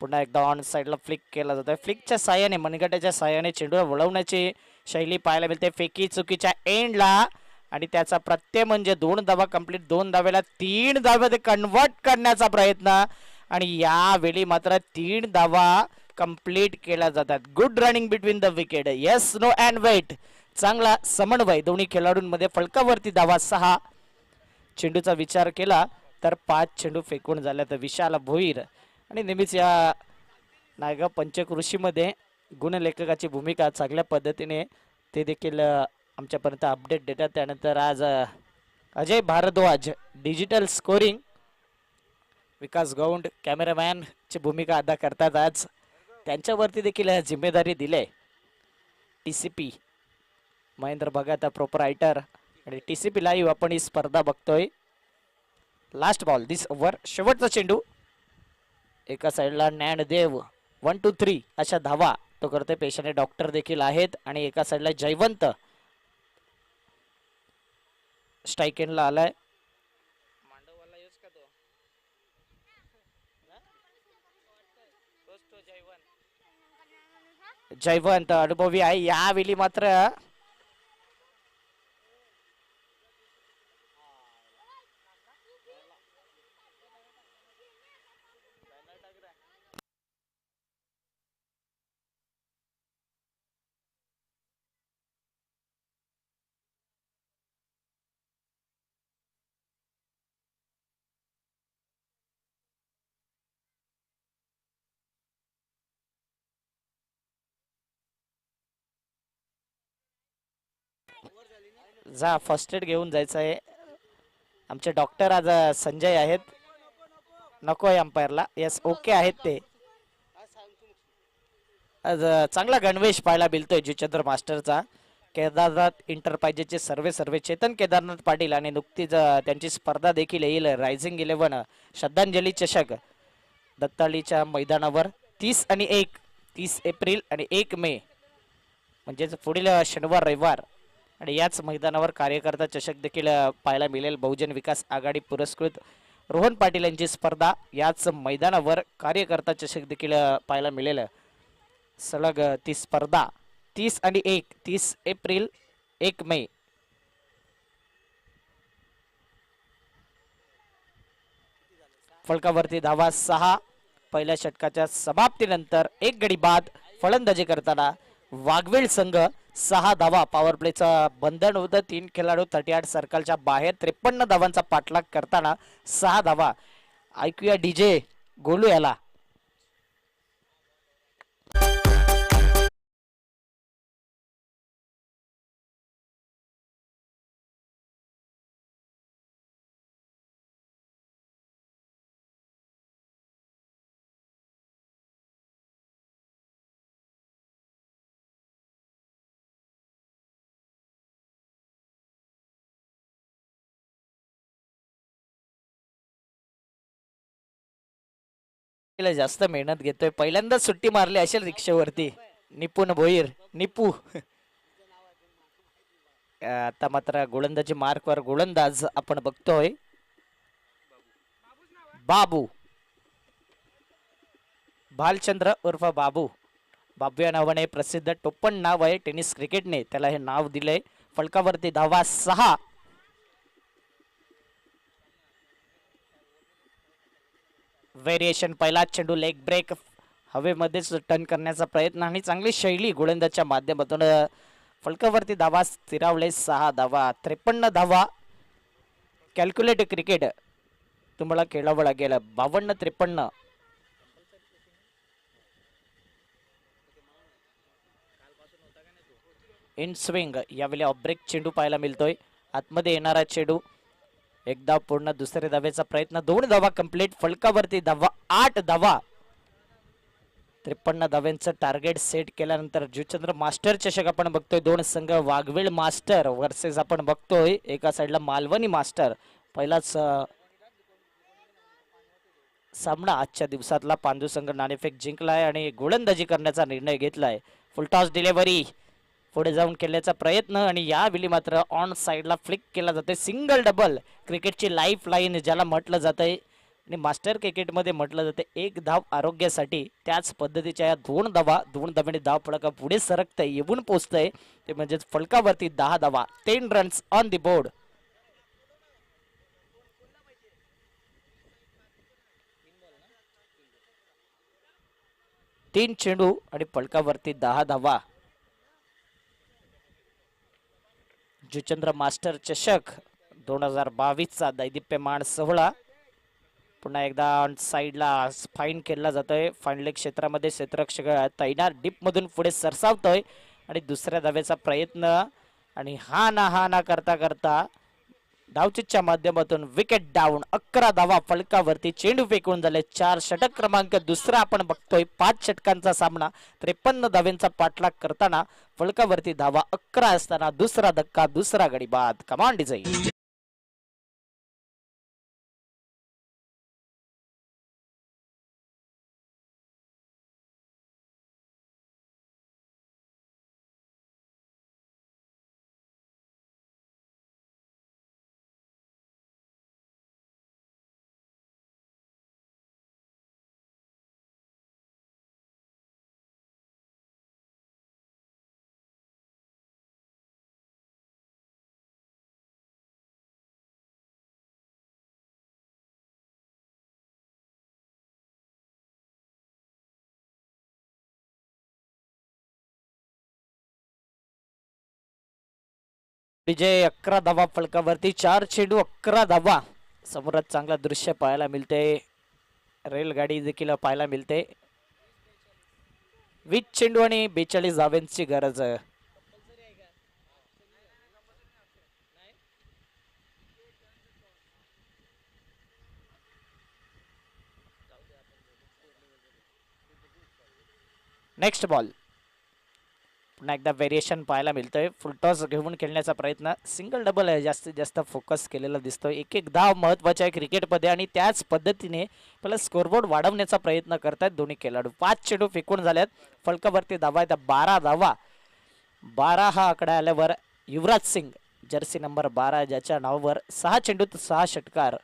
पुन्हा एकदा ऑन साईडला फ्लिक केला जातोय. फ्लिकच्या साह्याने मनगटाच्या साह्याने चेंडूला वळवण्याची शैली पाहायला मिळते. फेकी चुकीच्या एंडला आणि त्याचा प्रत्यय म्हणजे 2 धावा कंप्लीट. 2 धावेला 3 धाव्यात कन्वर्ट करण्याचा प्रयत्न आणि यावेळी मात्र 3 धावा कंप्लीट केल्या जातात. Good running between the wicket. Yes no and wait. चांगला समन्वय दोन्ही खेळाडूंमध्ये. फलकावरती धावा 6. चेंडूचा विचार केला तर 5 चेंडू फेकून झाल्या. तर विशाल भोईर आणि नेहमीच या नायगाव पंचकृषीमध्ये गुणलेखकाची भूमिका चांगल्या पद्धतीने ते देखील आमच्यापर्यंत अपडेट देतात. त्यानंतर आज अजय भारद्वाज डिजिटल स्कोरिंग, विकास गौंड कॅमेरामॅनची भूमिका अदा करतात. आज त्यांच्यावरती देखील जिम्मेदारी दिली. TCP महेंद्र भगत प्रोपरायटर आणि TCP लाईव्ह आपण ही स्पर्धा बघतोय. लास्ट बॉल दिस ओव्हर, शेवटचा चेंडू. एका साईडला ज्ञानदेव 1 2 3 अशा धावा तो करतोय. पेशाने डॉक्टर देखील आहेत आणि एका साईडला जयवंत स्ट्राईक एंडला आलाय. जयवंत अनुभवी आहे. यावेळी मात्र जा फर्स्ट एड घेऊन जायचं आहे. आमचे डॉक्टर आज संजय आहेत. नको आहे अंपायरला. येस ओके आहेत ते. आज चांगला गणवेश पाहायला मिळतोय जिचंद्र मास्टरचा. केदारनाथ इंटरप्राइजेसचे सर्वे चेतन केदारनाथ पाटील आणि नुकतीच त्यांची स्पर्धा देखील येईल. रायझिंग 11 श्रद्धांजली चषक दत्तालीच्या मैदानावर 30 आणि 1 30 एप्रिल आणि 1 मे म्हणजेच पुढील शनिवार रविवार आणि याच मैदानावर कार्यकर्ता चषक देखील पाहायला मिळेल. बहुजन विकास आघाडी पुरस्कृत रोहन पाटील यांची स्पर्धा याच मैदानावर कार्यकर्ता चषक देखील पाहायला मिळेल. सलग ती स्पर्धा 30 आणि 1 30 एप्रिल 1 मे. फलकावरती धावा 6. पहिल्या षटकाच्या समाप्तीनंतर 1 गडी बाद. फलंदाजी करताना वाघवेल संघ 6 धावा. पॉवर प्लेचं बंधन होतं. 3 खेळाडू 38 सर्कलच्या बाहेर. 53 धावांचा पाठलाग करताना 6 धावा. ऐकूया DJ गोलू याला. जास्त मेहनत घेतोय. पहिल्यांदाच सुट्टी मारली असेल रिक्षेवरती. निपुण भोईर निपू. आता मात्र गोलंदाजी मार्कवर गोलंदाज आपण बघतोय बाबू भालचंद्र उर्फ बाबू. बाबू या नावाने प्रसिद्ध टोपण नाव आहे टेनिस क्रिकेटने त्याला हे नाव दिलंय. फलकावरती धावा 6. व्हेरिएशन पहिला चेंडू लेग ब्रेक हवेमध्येच टर्न करण्याचा प्रयत्न आणि चांगली शैली गोलंदाजच्या माध्यमातून. फलकावरती धावा स्थिरावले 6 धावा. 53 धावा. कॅल्क्युलेट क्रिकेट तुम्हाला खेळावं लागेल. 52-53. इन स्विंग यावेळी ऑफ ब्रेक चेंडू पाहायला मिळतोय. आतमध्ये येणारा चेंडू. एकदा पूर्ण दुसऱ्या धावेचा प्रयत्न. 2 धावा कंप्लीट. फलकावरती धावा 8 धावा. 53 धाव्यांचं टार्गेट सेट केल्यानंतर जुचंद्र मास्टर चषक आपण बघतोय. दोन संघ वाघवेळ मास्टर वर्सेस आपण बघतोय एका साईडला मालवणी मास्टर. पहिलाच सामना आजच्या दिवसातला पांडू संघ नाणेफेक जिंकलाय आणि गोलंदाजी करण्याचा निर्णय घेतलाय. फुलटॉस डिलिव्हरी पुढे जाऊन केल्याचा प्रयत्न आणि यावेळी मात्र ऑन साइडला फ्लिक केला जाते. सिंगल डबल क्रिकेटची लाईफ लाईन ज्याला म्हटलं जातंय आणि मास्टर क्रिकेटमध्ये म्हटलं जाते एक धाव आरोग्यासाठी. त्याच पद्धतीच्या या दोन धावांनी धाव फलका पुढे सरकतंय येऊन पोचतंय ते म्हणजेच फलकावरती 10 धावा 10 रन्स ऑन दी बोर्ड. तीन चेंडू आणि फलकावरती 10 धावा. जुचंद्र मास्टर चषक 2022चा दैदिप्यमान सोहळा पुन्हा एकदा ऑन साइडला फाईन केला जातोय. फाईनलेग क्षेत्रामध्ये क्षेत्ररक्षक तैनात डीप मधून पुढे सरसावतोय आणि दुसऱ्या धावेचा प्रयत्न आणि हा ना करता करता धावचीच्या माध्यमातून विकेट डाऊन. 11 धावा फलकावरती चेंडू फेकून झाले 4. षटक क्रमांक दुसरा आपण बघतोय. 5 षटकांचा सामना 53 धाव्यांचा पाठलाग करताना फलकावरती धावा 11 असताना दुसरा धक्का दुसरा गडी बाद. कमांड डिझाईन विजय 11 धावा फलकावरती 4 चेंडू 11 धावा. समोरच चांगला दृश्य पाहायला मिळते. रेलगाडी देखील पाहायला मिळते. 20 चेंडू आणि 42 धाव्यांची गरज. नेक्स्ट बॉल पुन्हा एकदा व्हेरिएशन पाहायला मिळतोय. फुलटॉस घेऊन खेळण्याचा प्रयत्न. सिंगल डबल आहे जास्तीत जास्त फोकस केलेला दिसतोय. एक धाव महत्वाची आहे क्रिकेटमध्ये आणि त्याच पद्धतीने आपला स्कोरबोर्ड वाढवण्याचा प्रयत्न करतायत दोन्ही खेळाडू. 5 चेंडू फेकून झाल्यात. फलकावरती धावा आहेत 12 धावा. 12 हा आकडा आल्यावर युवराज सिंग जर्सी नंबर 12 ज्याच्या नावावर 6 चेंडूत 6 षटकार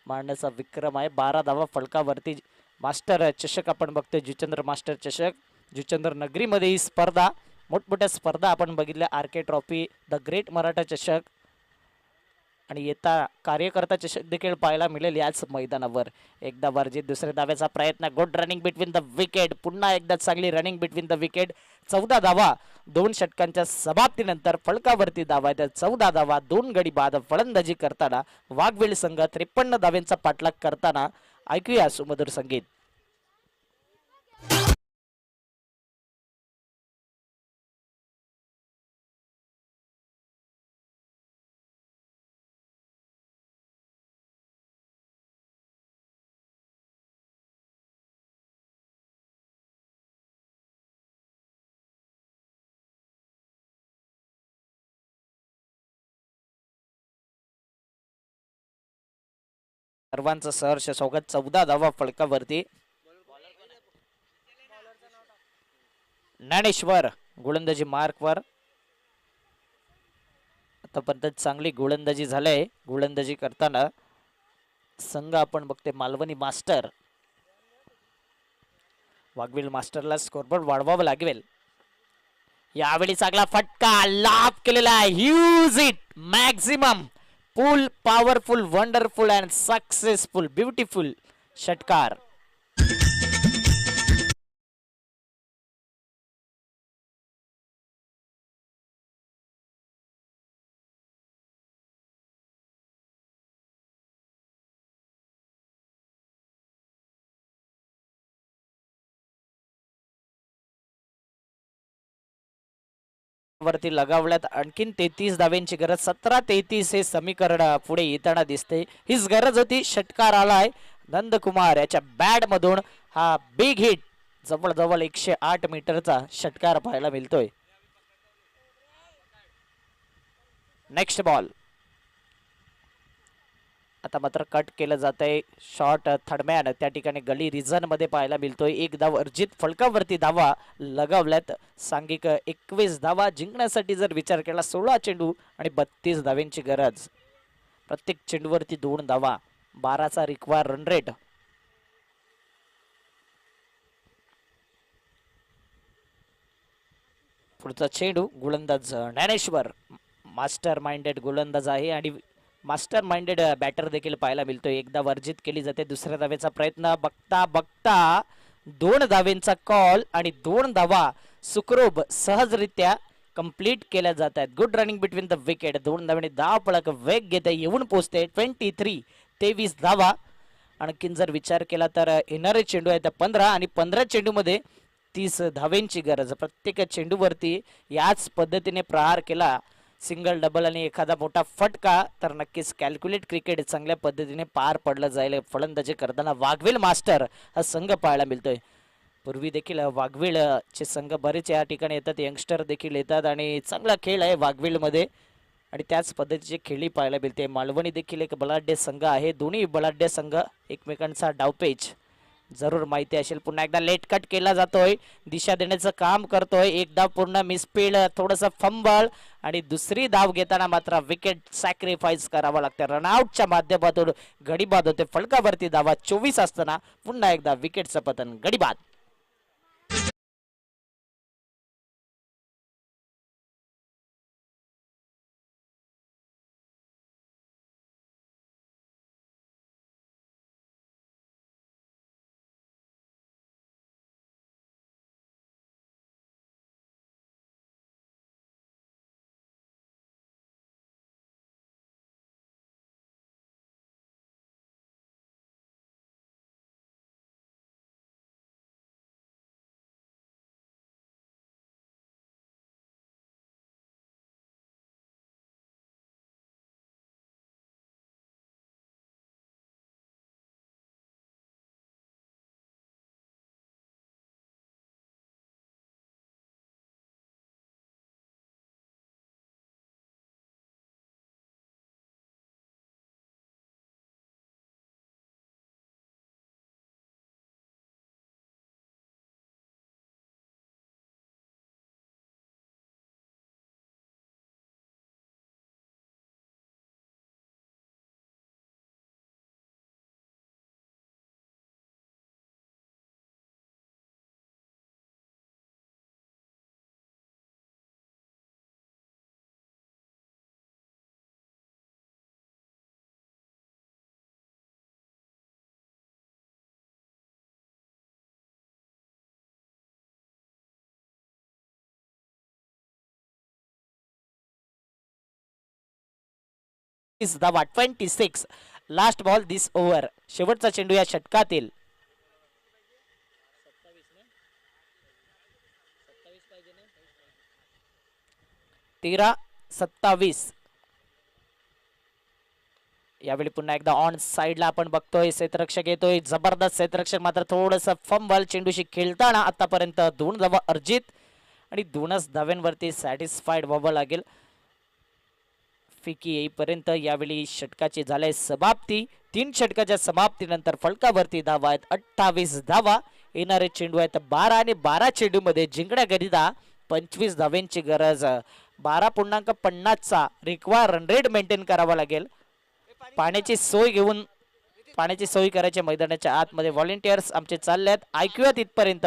मारण्याचा विक्रम आहे. 12 धावा फलकावरती. मास्टर चषक आपण बघतोय. जुचंद्र मास्टर चषक जुचंद्र नगरीमध्ये ही स्पर्धा मोठमोठ्या स्पर्धा आपण बघितल्या. R K. Trophy, the great Maratha चषक आणि येता कार्यकर्ता चषक देखील पाहायला मिळेल याच मैदानावर. एकदा वर्जित दुसऱ्या धाव्याचा प्रयत्न. Good running between the wicket. पुन्हा एकदा चांगली रनिंग बिटवीन द विकेट. 14 धावा 2 षटकांच्या समाप्तीनंतर फलकावरती धावा आहेत 14 धावा 2 गडी बाद. फलंदाजी करताना वाघवेल संघ 53 धाव्यांचा पाठलाग करताना. ऐकूया सुमधुर संगीत. सर्वांचं सहर्ष स्वागत. 14 धावा फलकावरती. ज्ञानेश्वर गोलंदाजी मार्कवर. आतापर्यंत चांगली गोलंदाजी झालीय. गोलंदाजी करताना संघ आपण बघते मालवणी मास्टर. वाघवेल मास्टरला स्कोरबोर्ड वाढवावं लागेल. यावेळी चांगला फटका लाभ केलेला आहे. Huge it maximum full powerful wonderful and successful beautiful षटकार. वरती लगावल्यात आणखीन 33 धाव्यांची गरज. 17-33 हे समीकरण पुढे येताना दिसते. हीच गरज होती. षटकार आलाय नंदकुमार याच्या बॅट मधून. हा बिग हिट जवळजवळ 108 मीटरचा षटकार पाहायला मिळतोय. Next ball. आता मात्र कट केलं जात आहे. शॉट थर्डमॅन त्या ठिकाणी गली रिझन मध्ये पाहायला मिळतोय. एक धाव अर्जित फलकावरती धावा लगावल्यात. सांघिक 21 धावा जिंकण्यासाठी जर विचार केला 16 चेंडू आणि 32 धावांची गरज. प्रत्येक चेंडूवरती 2 धावा, 12चा रिक्वायर रन रेट. पुढचा चेंडू गोलंदाज ज्ञानेश्वर मास्टर माइंडेड गोलंदाज आहे आणि मास्टर माइंडेड बॅटर देखील पाहायला मिळतोय. एकदा वर्जित केली जाते. दुसऱ्या धावेचा प्रयत्न बघता बघता 2 धावेंचा कॉल आणि 2 धावा सुखरूप सहजरित्या कंप्लीट केल्या जात आहेत. Good running between the wicket. 2 धावांनी धाव पळक वेग घेते येऊन पोहोचते. 23 धावा. आणखीन जर विचार केला तर येणारे चेंडू आहेत 15 आणि 15 चेंडूमध्ये 30 धावेंची गरज. प्रत्येक चेंडूवरती याच पद्धतीने प्रहार केला, सिंगल डबल आणि एखादा मोठा फटका, तर नक्कीच कॅल्क्युलेट क्रिकेट चांगल्या पद्धतीने पार पडलं जाईल. फलंदाजी करताना वाघवेल मास्टर हा संघ पाहायला मिळतोय. पूर्वी देखील वाघवेलचे संघ बरेच या ठिकाणी येतात. यंगस्टर देखील येतात आणि चांगला खेळ आहे वाघवेलमध्ये आणि त्याच पद्धतीचे खेळी पाहायला मिळते. मालवणी देखील एक बलाढ्य संघ आहे. दोन्ही बलाढ्य संघ एकमेकांचा डावपेच जरूर माहिती असेल. पुन्हा एकदा लेट कट केला जातोय. दिशा देण्याचं काम करतोय. एक धाव पूर्ण मिसफील्ड, थोडंसं फंबल आणि दुसरी धाव घेताना मात्र विकेट सॅक्रिफाईस करावं लागतं. रनआउटच्या माध्यमातून गडीबाद होते. फलकावरती धावा 24 असताना पुन्हा एकदा विकेटचं पतन, गडीबाद. धावा 26. लास्ट बॉल दिस ओव्हर. शेवटचा चेंडू या षटकातील. 13-27. यावेळी पुन्हा एकदा ऑन साइडला आपण बघतोय क्षेत्ररक्षक येतोय. जबरदस्त क्षेत्ररक्षक, मात्र थोडस फंबल. चेंडूशी खेळताना आतापर्यंत 2 धावा अर्जित आणि 2च धाव्यांवरती सॅटिस्फाईड व्हावं लागेल. फिकी येईपर्यंत यावेळी षटकाची झाले समाप्ती. 3 षटकाच्या समाप्तीनंतर फलकावरती धावा आहेत 28 धावा. येणारे चेंडू आहेत 12 आणि 12 चेंडूमध्ये जिंकण्याकरिता 25 धाव्यांची गरज. 12.50चा रिक्वायर रन रेट मेंटेन करावा लागेल. पाण्याची सोय करायची मैदानाच्या आतमध्ये. व्हॉलेंटियर्स आमचे चालले आहेत. ऐकूयात इथपर्यंत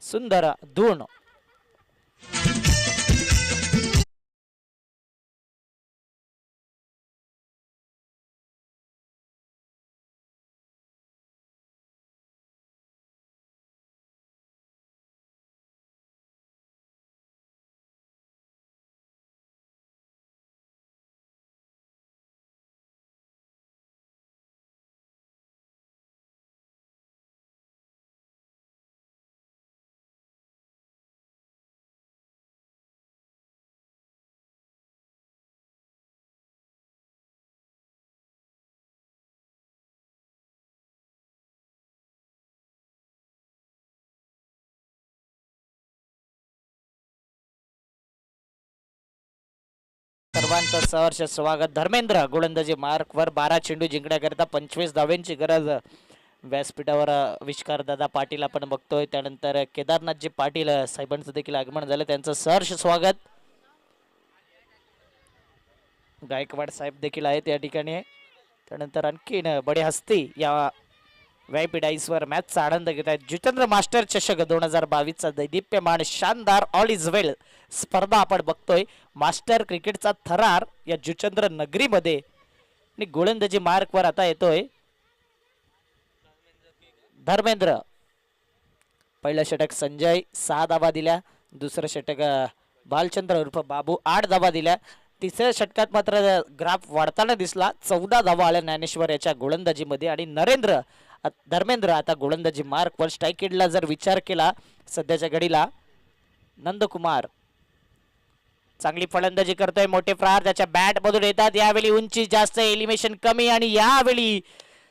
सुंदर धून. सर्वांचं सहर्ष स्वागत. धर्मेंद्र गोलंदाजी मार्कवर 12 चेंडू जिंकण्याकरिता 25 धावांची गरज. व्यासपीठावर आविष्कार दादा पाटील आपण बघतोय. त्यानंतर केदारनाथजी पाटील साहेबांचं देखील आगमन झालं, त्यांचं सहर्ष स्वागत. गायकवाड साहेब देखील आहेत या ठिकाणी. त्यानंतर आणखीन बडे हस्ती या व्यासपीठावर मॅचचा आनंद घेत आहेत. जितेंद्र मास्टर चषक 2022चा दैदिप्यमान शानदार ऑल इज वेल स्पर्धा आपण बघतोय. मास्टर क्रिकेटचा थरार या जुचंद्र नगरीमध्ये आणि गोलंदाजी मार्कवर आता येतोय धर्मेंद्र. पहिलं षटक संजय 6 धावा दिल्या. दुसरं षटक बालचंद्र उर्फ बाबू 8 धावा दिल्या. तिसऱ्या षटकात मात्र ग्राफ वाढताना दिसला. 14 धावा आल्या ज्ञानेश्वर याच्या गोलंदाजीमध्ये. आणि धर्मेंद्र आता गोलंदाजी मार्कवर. स्ट्राईक रेटला जर विचार केला सध्याच्या घडीला नंदकुमार चांगली फलंदाजी करतोय. मोठे प्रहार त्याच्या बॅट मधून येतात. यावेळी उंची जास्त, एलिमिनेशन कमी आणि यावेळी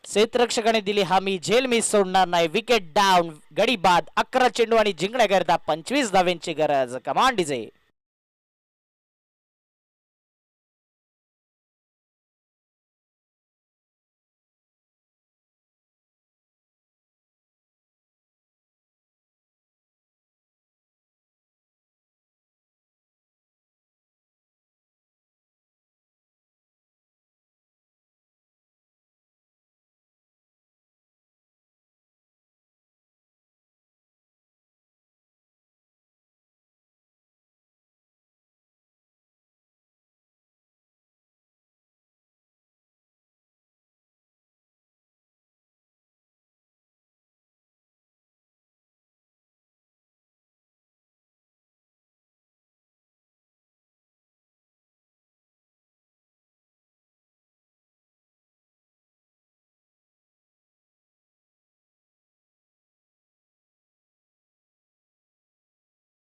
क्षेत्ररक्षकाने दिली हमी. झेल मिस सोडणार नाही. विकेट डाऊन, गडी बाद. 11 चेंडू आणि जिंकण्याकरता 25 धावांची गरज. कमान डीजे.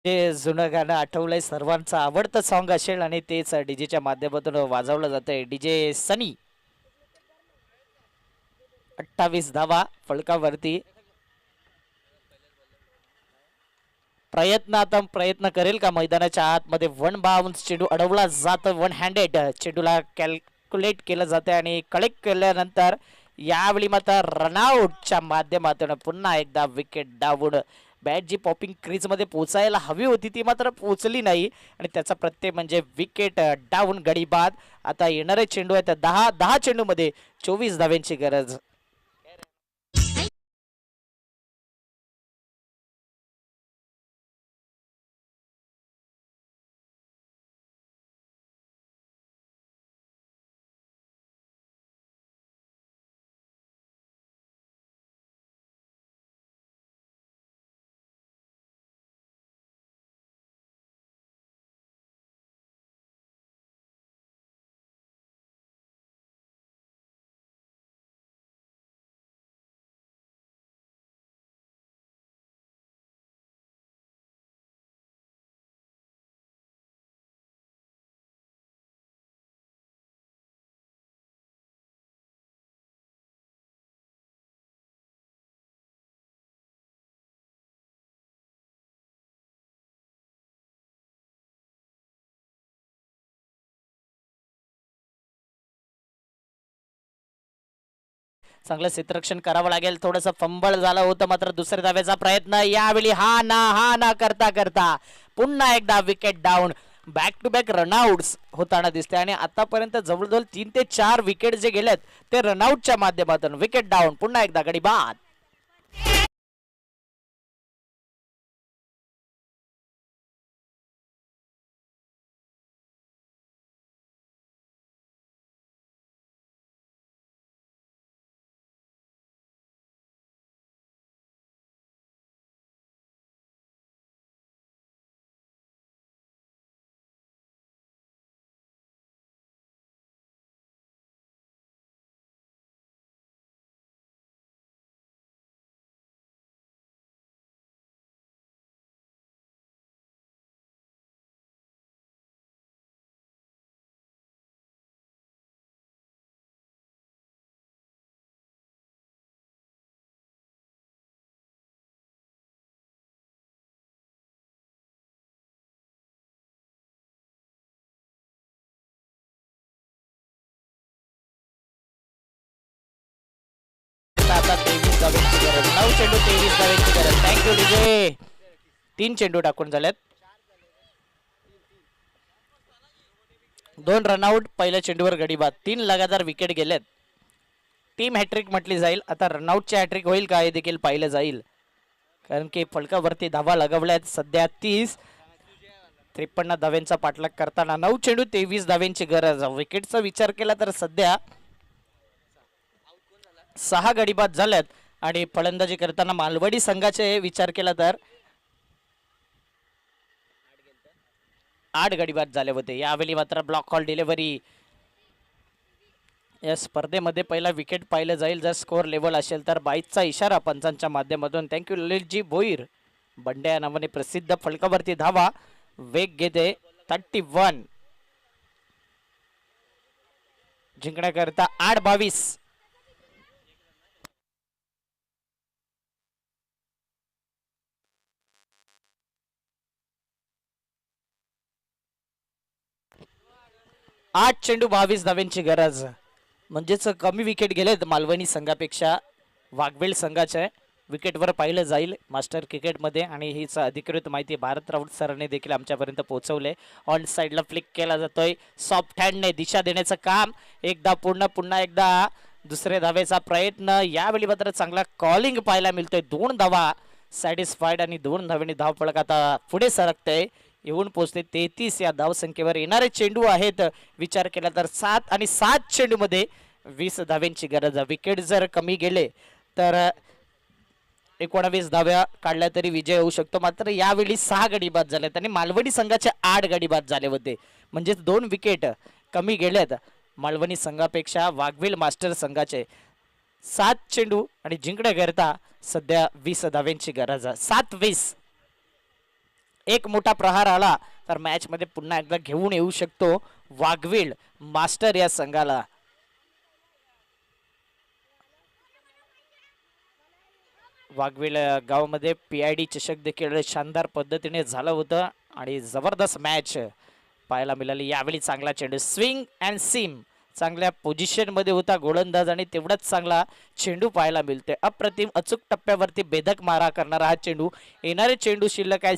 ते जुनं गाणं आठवलंय, सर्वांचं आवडतं सॉन्ग असेल आणि तेच डीजेच्या माध्यमातून वाजवलं जातंय. डीजे सनी 28 धावा फलकावरती. प्रयत्न करेल का मैदानाच्या आतमध्ये. 1 बाउन्स चेंडू अडवला जातो. 1 हँडेड चेंडूला कॅल्क्युलेट केलं जाते आणि कलेक्ट केल्यानंतर यावेळी मात्र रनआउटच्या माध्यमातून पुन्हा एकदा विकेट डाऊन. बॅट जी पॉपिंग क्रीज मध्ये पोचायला हवी होती ती मात्र पोचली नाही आणि त्याचा प्रत्यय म्हणजे विकेट डाऊन, गडी बाद. आता येणारे चेंडू आहेत 10 चेंडू मध्ये 24 धावांची गरज. चांगलं क्षेत्ररक्षण करावं लागेल. थोडंसं फंबल झालं होतं मात्र दुसऱ्या धाव्याचा प्रयत्न. यावेळी हा ना करता करता पुन्हा एकदा wicket down. Back to back run outs होताना दिसते आणि आतापर्यंत जवळजवळ 3 ते 4 विकेट जे गेलेत ते रनआउटच्या माध्यमातून. विकेट डाऊन, पुन्हा एकदा गडी बाद. Thank you DJ. 3 चेंडू टाकून झालेत. 2 रनआउट पहिल्या चेंडूवर गडी बाद. 3 लगातार विकेट गेलेत. टीम हॅट्रिक म्हटली जाईल. आता रनआउटची हॅट्रिक होईल का हे देखील पाहिलं जाईल, कारण की फलकावरती धावा लगावल्यात सध्या 30. 53 धाव्यांचा पाठलाग करताना 9 चेंडू 23 धाव्यांची गरज. विकेटचा विचार केला तर सध्या 6 गडी बाद झाल्यात आणि फलंदाजी करताना मालवणी संघाचे विचार केला तर 8 गडी बाद झाले होते. यावेळी मात्र ब्लॉक कॉल डिलिव्हरी. या स्पर्धेमध्ये पहिला विकेट पाहिलं जाईल जर स्कोअर लेवल असेल तर. 22चा इशारा पंचांच्या माध्यमातून. थँक्यू ललितजी भोईर. बंड्या या नावाने प्रसिद्ध. फलकावरती धावा वेग घेते 31. जिंकण्याकरता 8-22. आठ चेंडू 22 धाव्यांची गरज. म्हणजेच कमी विकेट गेलेत मालवणी संघापेक्षा वाघवेल संघाच्या. विकेटवर पाहिलं जाईल मास्टर क्रिकेटमध्ये आणि हीच अधिकृत माहिती भारत राऊत सरांनी देखील आमच्यापर्यंत पोहोचवले. ऑन साईडला फ्लिक केला जातोय. सॉफ्ट हँडने दिशा देण्याचं काम. एकदा पुन्हा एकदा दुसऱ्या धावेचा प्रयत्न. यावेळी मात्र चांगला कॉलिंग पाहायला मिळतोय. 2 धावा सॅटिस्फाईड आणि 2 धावेने धावफलक आता पुढे सरकते. येऊन पोहोचते 33 या धावसंख्येवर. येणारे चेंडू आहेत विचार केला तर 7 आणि 7 चेंडू मध्ये 20 धाव्यांची गरज. विकेट जर कमी गेले तर 19 धाव्या काढल्या तरी विजय होऊ शकतो. मात्र यावेळी 6 गडी बाद झालेत आणि मालवणी संघाचे 8 गडी बाद झाले होते. म्हणजेच 2 विकेट कमी गेलेत मालवणी संघापेक्षा वाघवेल मास्टर संघाचे. 7 चेंडू आणि जिंकण्याकरता सध्या 20 धाव्यांची गरज. 7-20. एक मोठा प्रहार आला तर मॅच मध्ये पुन्हा एकदा घेऊन येऊ शकतो वाघवेल मास्टर या संघाला. वाघवेल गावामध्ये PID चषक देखील शानदार पद्धतीने झालं होतं आणि जबरदस्त मॅच पाहायला मिळाली. यावेळी चांगला चेंडू स्विंग अँड सीम. चांगल्या पोझिशन मध्ये होता गोलंदाज आणि तेवढाच चांगला चेंडू पाहायला मिळतोय. अप्रतिम अचूक टप्प्यावरती भेदक मारा करणारा हा चेंडू. येणारे चेंडू शिल्लक आहे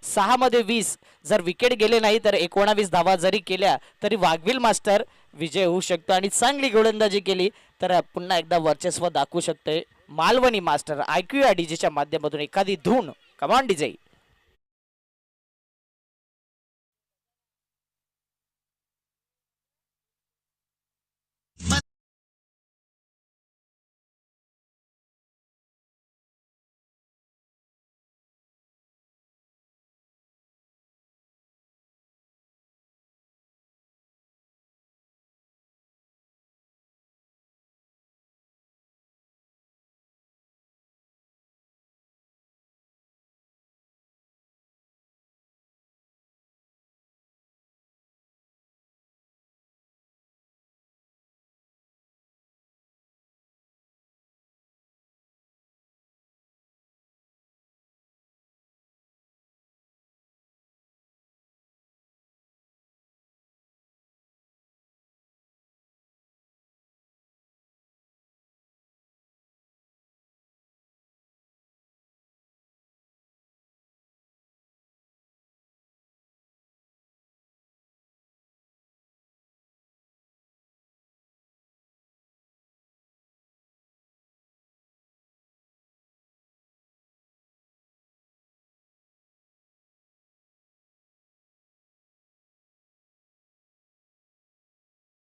6 मध्ये 20. जर विकेट गेले नाही तर 19 धावा जरी केल्या तरी वाघवेल मास्टर विजय होऊ शकतो आणि चांगली गोलंदाजी केली तर पुन्हा एकदा वर्चस्व दाखवू शकते मालवणी मास्टर. ऐकूया डीजेच्या माध्यमातून एखादी धून. कमान डीजे.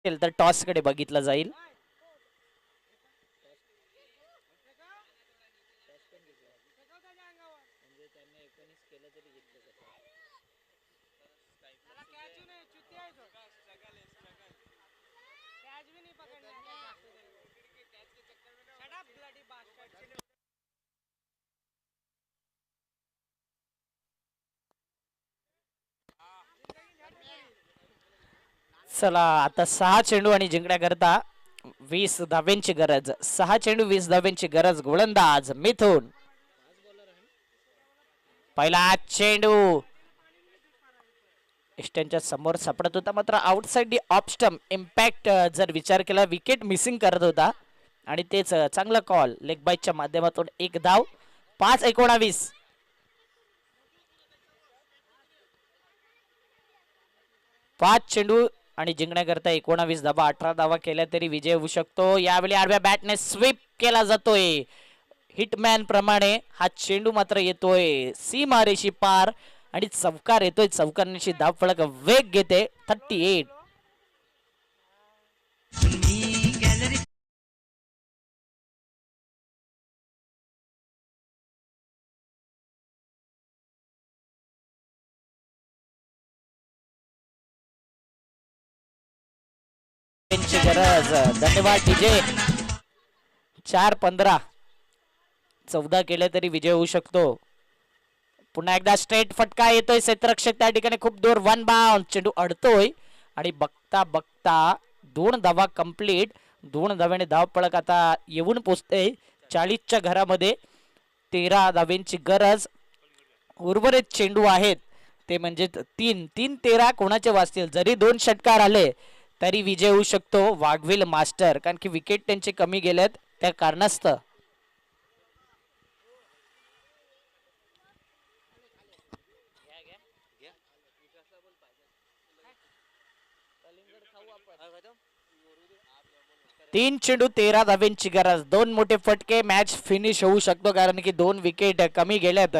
तर टॉस कडे बघितलं जाईल. चला आता 6 चेंडू आणि जिंकण्याकरता 20 धाव्यांची गरज. 6 चेंडू 20 धाव्यांची गरज. गोलंदाज मिथून. पहिला चेंडू स्टंपच्या समोर सापडत होता मात्र outside the off stump. Impact जर विचार केला विकेट मिसिंग करत होता आणि तेच चांगला कॉल. लेग बाईच्या माध्यमातून 1 धाव. 5-19. पाच चेंडू आणि जिंकण्याकरता 19 धावा, 18 धावा केल्या तरी विजय होऊ शकतो. यावेळी आडव्या बॅटने स्वीप केला जातोय हिटमॅन प्रमाणे. हा चेंडू मात्र येतोय सीमारेषी पार आणि चौकार येतोय. चौकारण्याची धाव फलक वेग घेते. 38. गरज. धन्यवाद डीजे. 4-15. 14 केले तरी विजय होऊ शकतो. पुन्हा एकदा स्ट्रेट फटका येतोय. क्षेत्ररक्षक त्या ठिकाणी खूप दूर. 1 बाउंड. चेंडू अडतोय आणि बघता बघता 2 धावा कंप्लीट. 2 धाव्याने धाव पळक आता येऊन पोचते 40च्या घरामध्ये. 13 धाव्यांची गरज. उर्वरित चेंडू आहेत ते म्हणजे 3-13 कोणाचे वाचतील. जरी 2 षटकार आले तरी विजय होऊ शकतो वाघविल मास्टर, कारण की विकेट त्यांचे कमी गेलेत त्या कारणास्तव. तीन चेंडू 13 धाव्यांची गरज. 2 मोठे फटके. मॅच फिनिश होऊ शकतो कारण की 2 विकेट कमी गेल्यात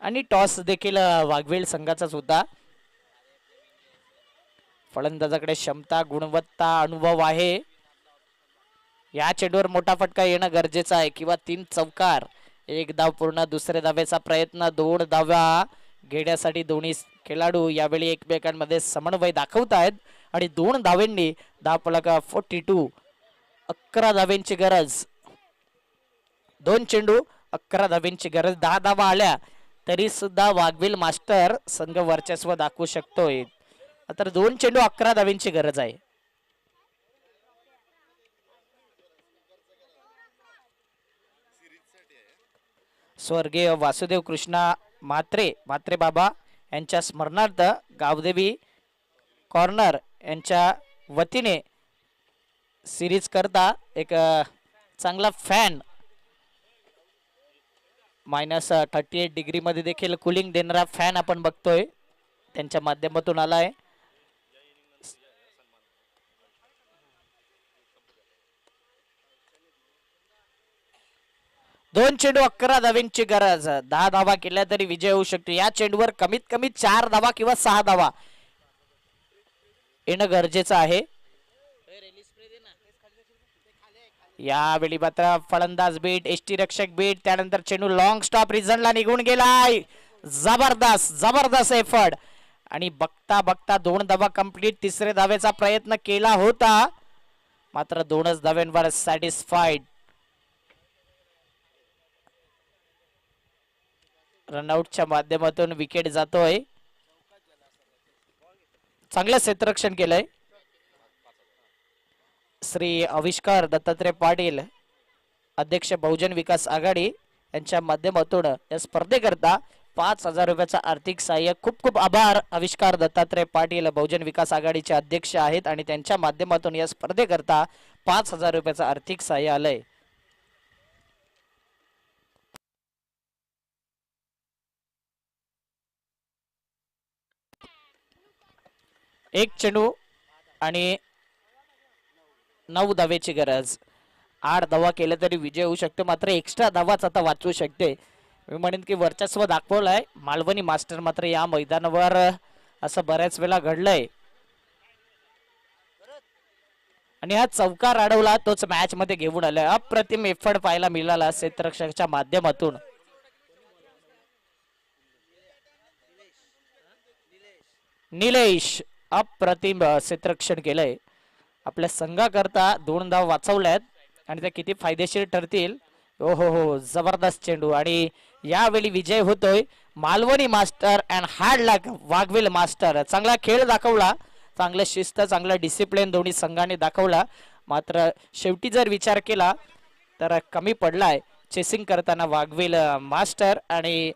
आणि टॉस देखील वाघवेल संघाचाच होता. फलंदाजाकडे क्षमता, गुणवत्ता, अनुभव आहे. या चेंडूवर मोठा फटका येणं गरजेचं आहे किंवा 3 चौकार. 1 धाव पूर्ण. दुसऱ्या धावेचा प्रयत्न. 2 धावा घेण्यासाठी दोन्ही खेळाडू यावेळी एकमेकांमध्ये समन्वय दाखवतायत आणि 2 धावांनी धाव फलक 42. 11 धाव्यांची गरज. 2 चेंडू 11 धाव्यांची गरज. 10 धावा आल्या तरी सुद्धा वाघविल मास्टर संघ वर्चस्व दाखवू शकतोय. तर 2 चेंडू 11 धाव्यांची गरज आहे. स्वर्गीय वासुदेव कृष्णा म्हात्रे बाबा यांच्या स्मरणार्थ गावदेवी कॉर्नर यांच्या वतीने सिरीज करता एक चांगला फॅन -38 डिग्री मध्ये देखील कूलिंग देणारा फॅन आपण बघतोय त्यांच्या माध्यमातून आलाय. दोन चेंडू 11 धाव्यांची गरज. 10 धावा केल्या तरी विजय होऊ शकतो. या चेंडूवर कमीत कमी 4 धावा किंवा 6 धावा येणं गरजेचं आहे. यावेळी मात्र फलंदाज बीट, एसटी रक्षक बीट, त्यानंतर चेंडू लॉंग स्टॉप रिझनला निघून गेलाय. जबरदस्त एफर्ट आणि बघता बघता 2 धावा कंप्लीट. 3ऱ्या धावेचा प्रयत्न केला होता मात्र 2च धाव्यांवर सॅटिस्फाईड. रनआउटच्या माध्यमातून विकेट जातोय. चांगलं क्षेत्ररक्षण केलंय श्री आविष्कार दत्तात्रय पाटील, अध्यक्ष बहुजन विकास आघाडी यांच्या माध्यमातून या स्पर्धेकरता 5,000 रुपयाचा आर्थिक सहाय्य. खूप खूप आभार आविष्कार दत्तात्रय पाटील, बहुजन विकास आघाडीचे अध्यक्ष आहेत आणि त्यांच्या माध्यमातून या स्पर्धेकरता 5,000 रुपयाचं आर्थिक सहाय्य आलंय. एक चेंडू आणि 9 धावेची गरज. 8 धावा केल्या तरी विजय होऊ शकतो मात्र एक्स्ट्रा धावाच आता वाचवू शकते. मी म्हणेन की वर्चस्व दाखवलंय मालवणी मास्टर. मात्र या मैदानावर असं बऱ्याच वेळा घडलंय आणि हा चौकार अडवला तोच मॅच मध्ये घेऊन आलाय. अप्रतिम एफर्ट पाहायला मिळाला क्षेत्ररक्षकाच्या माध्यमातून. निलेश अप्रतिम क्षेत्ररक्षण केलंय. आपल्या संघाकरता 2 धाव वाचवल्यात आणि त्या किती फायदेशीर ठरतील. हो जबरदस्त चेंडू आणि यावेळी विजय होतोय Malvani master and hard luck Waghvil master. चांगला खेळ दाखवला, चांगलं शिस्त, चांगला डिसिप्लिन दोन्ही संघाने दाखवला. मात्र शेवटी जर विचार केला तर कमी पडलाय चेसिंग करताना वाघविल मास्टर आणि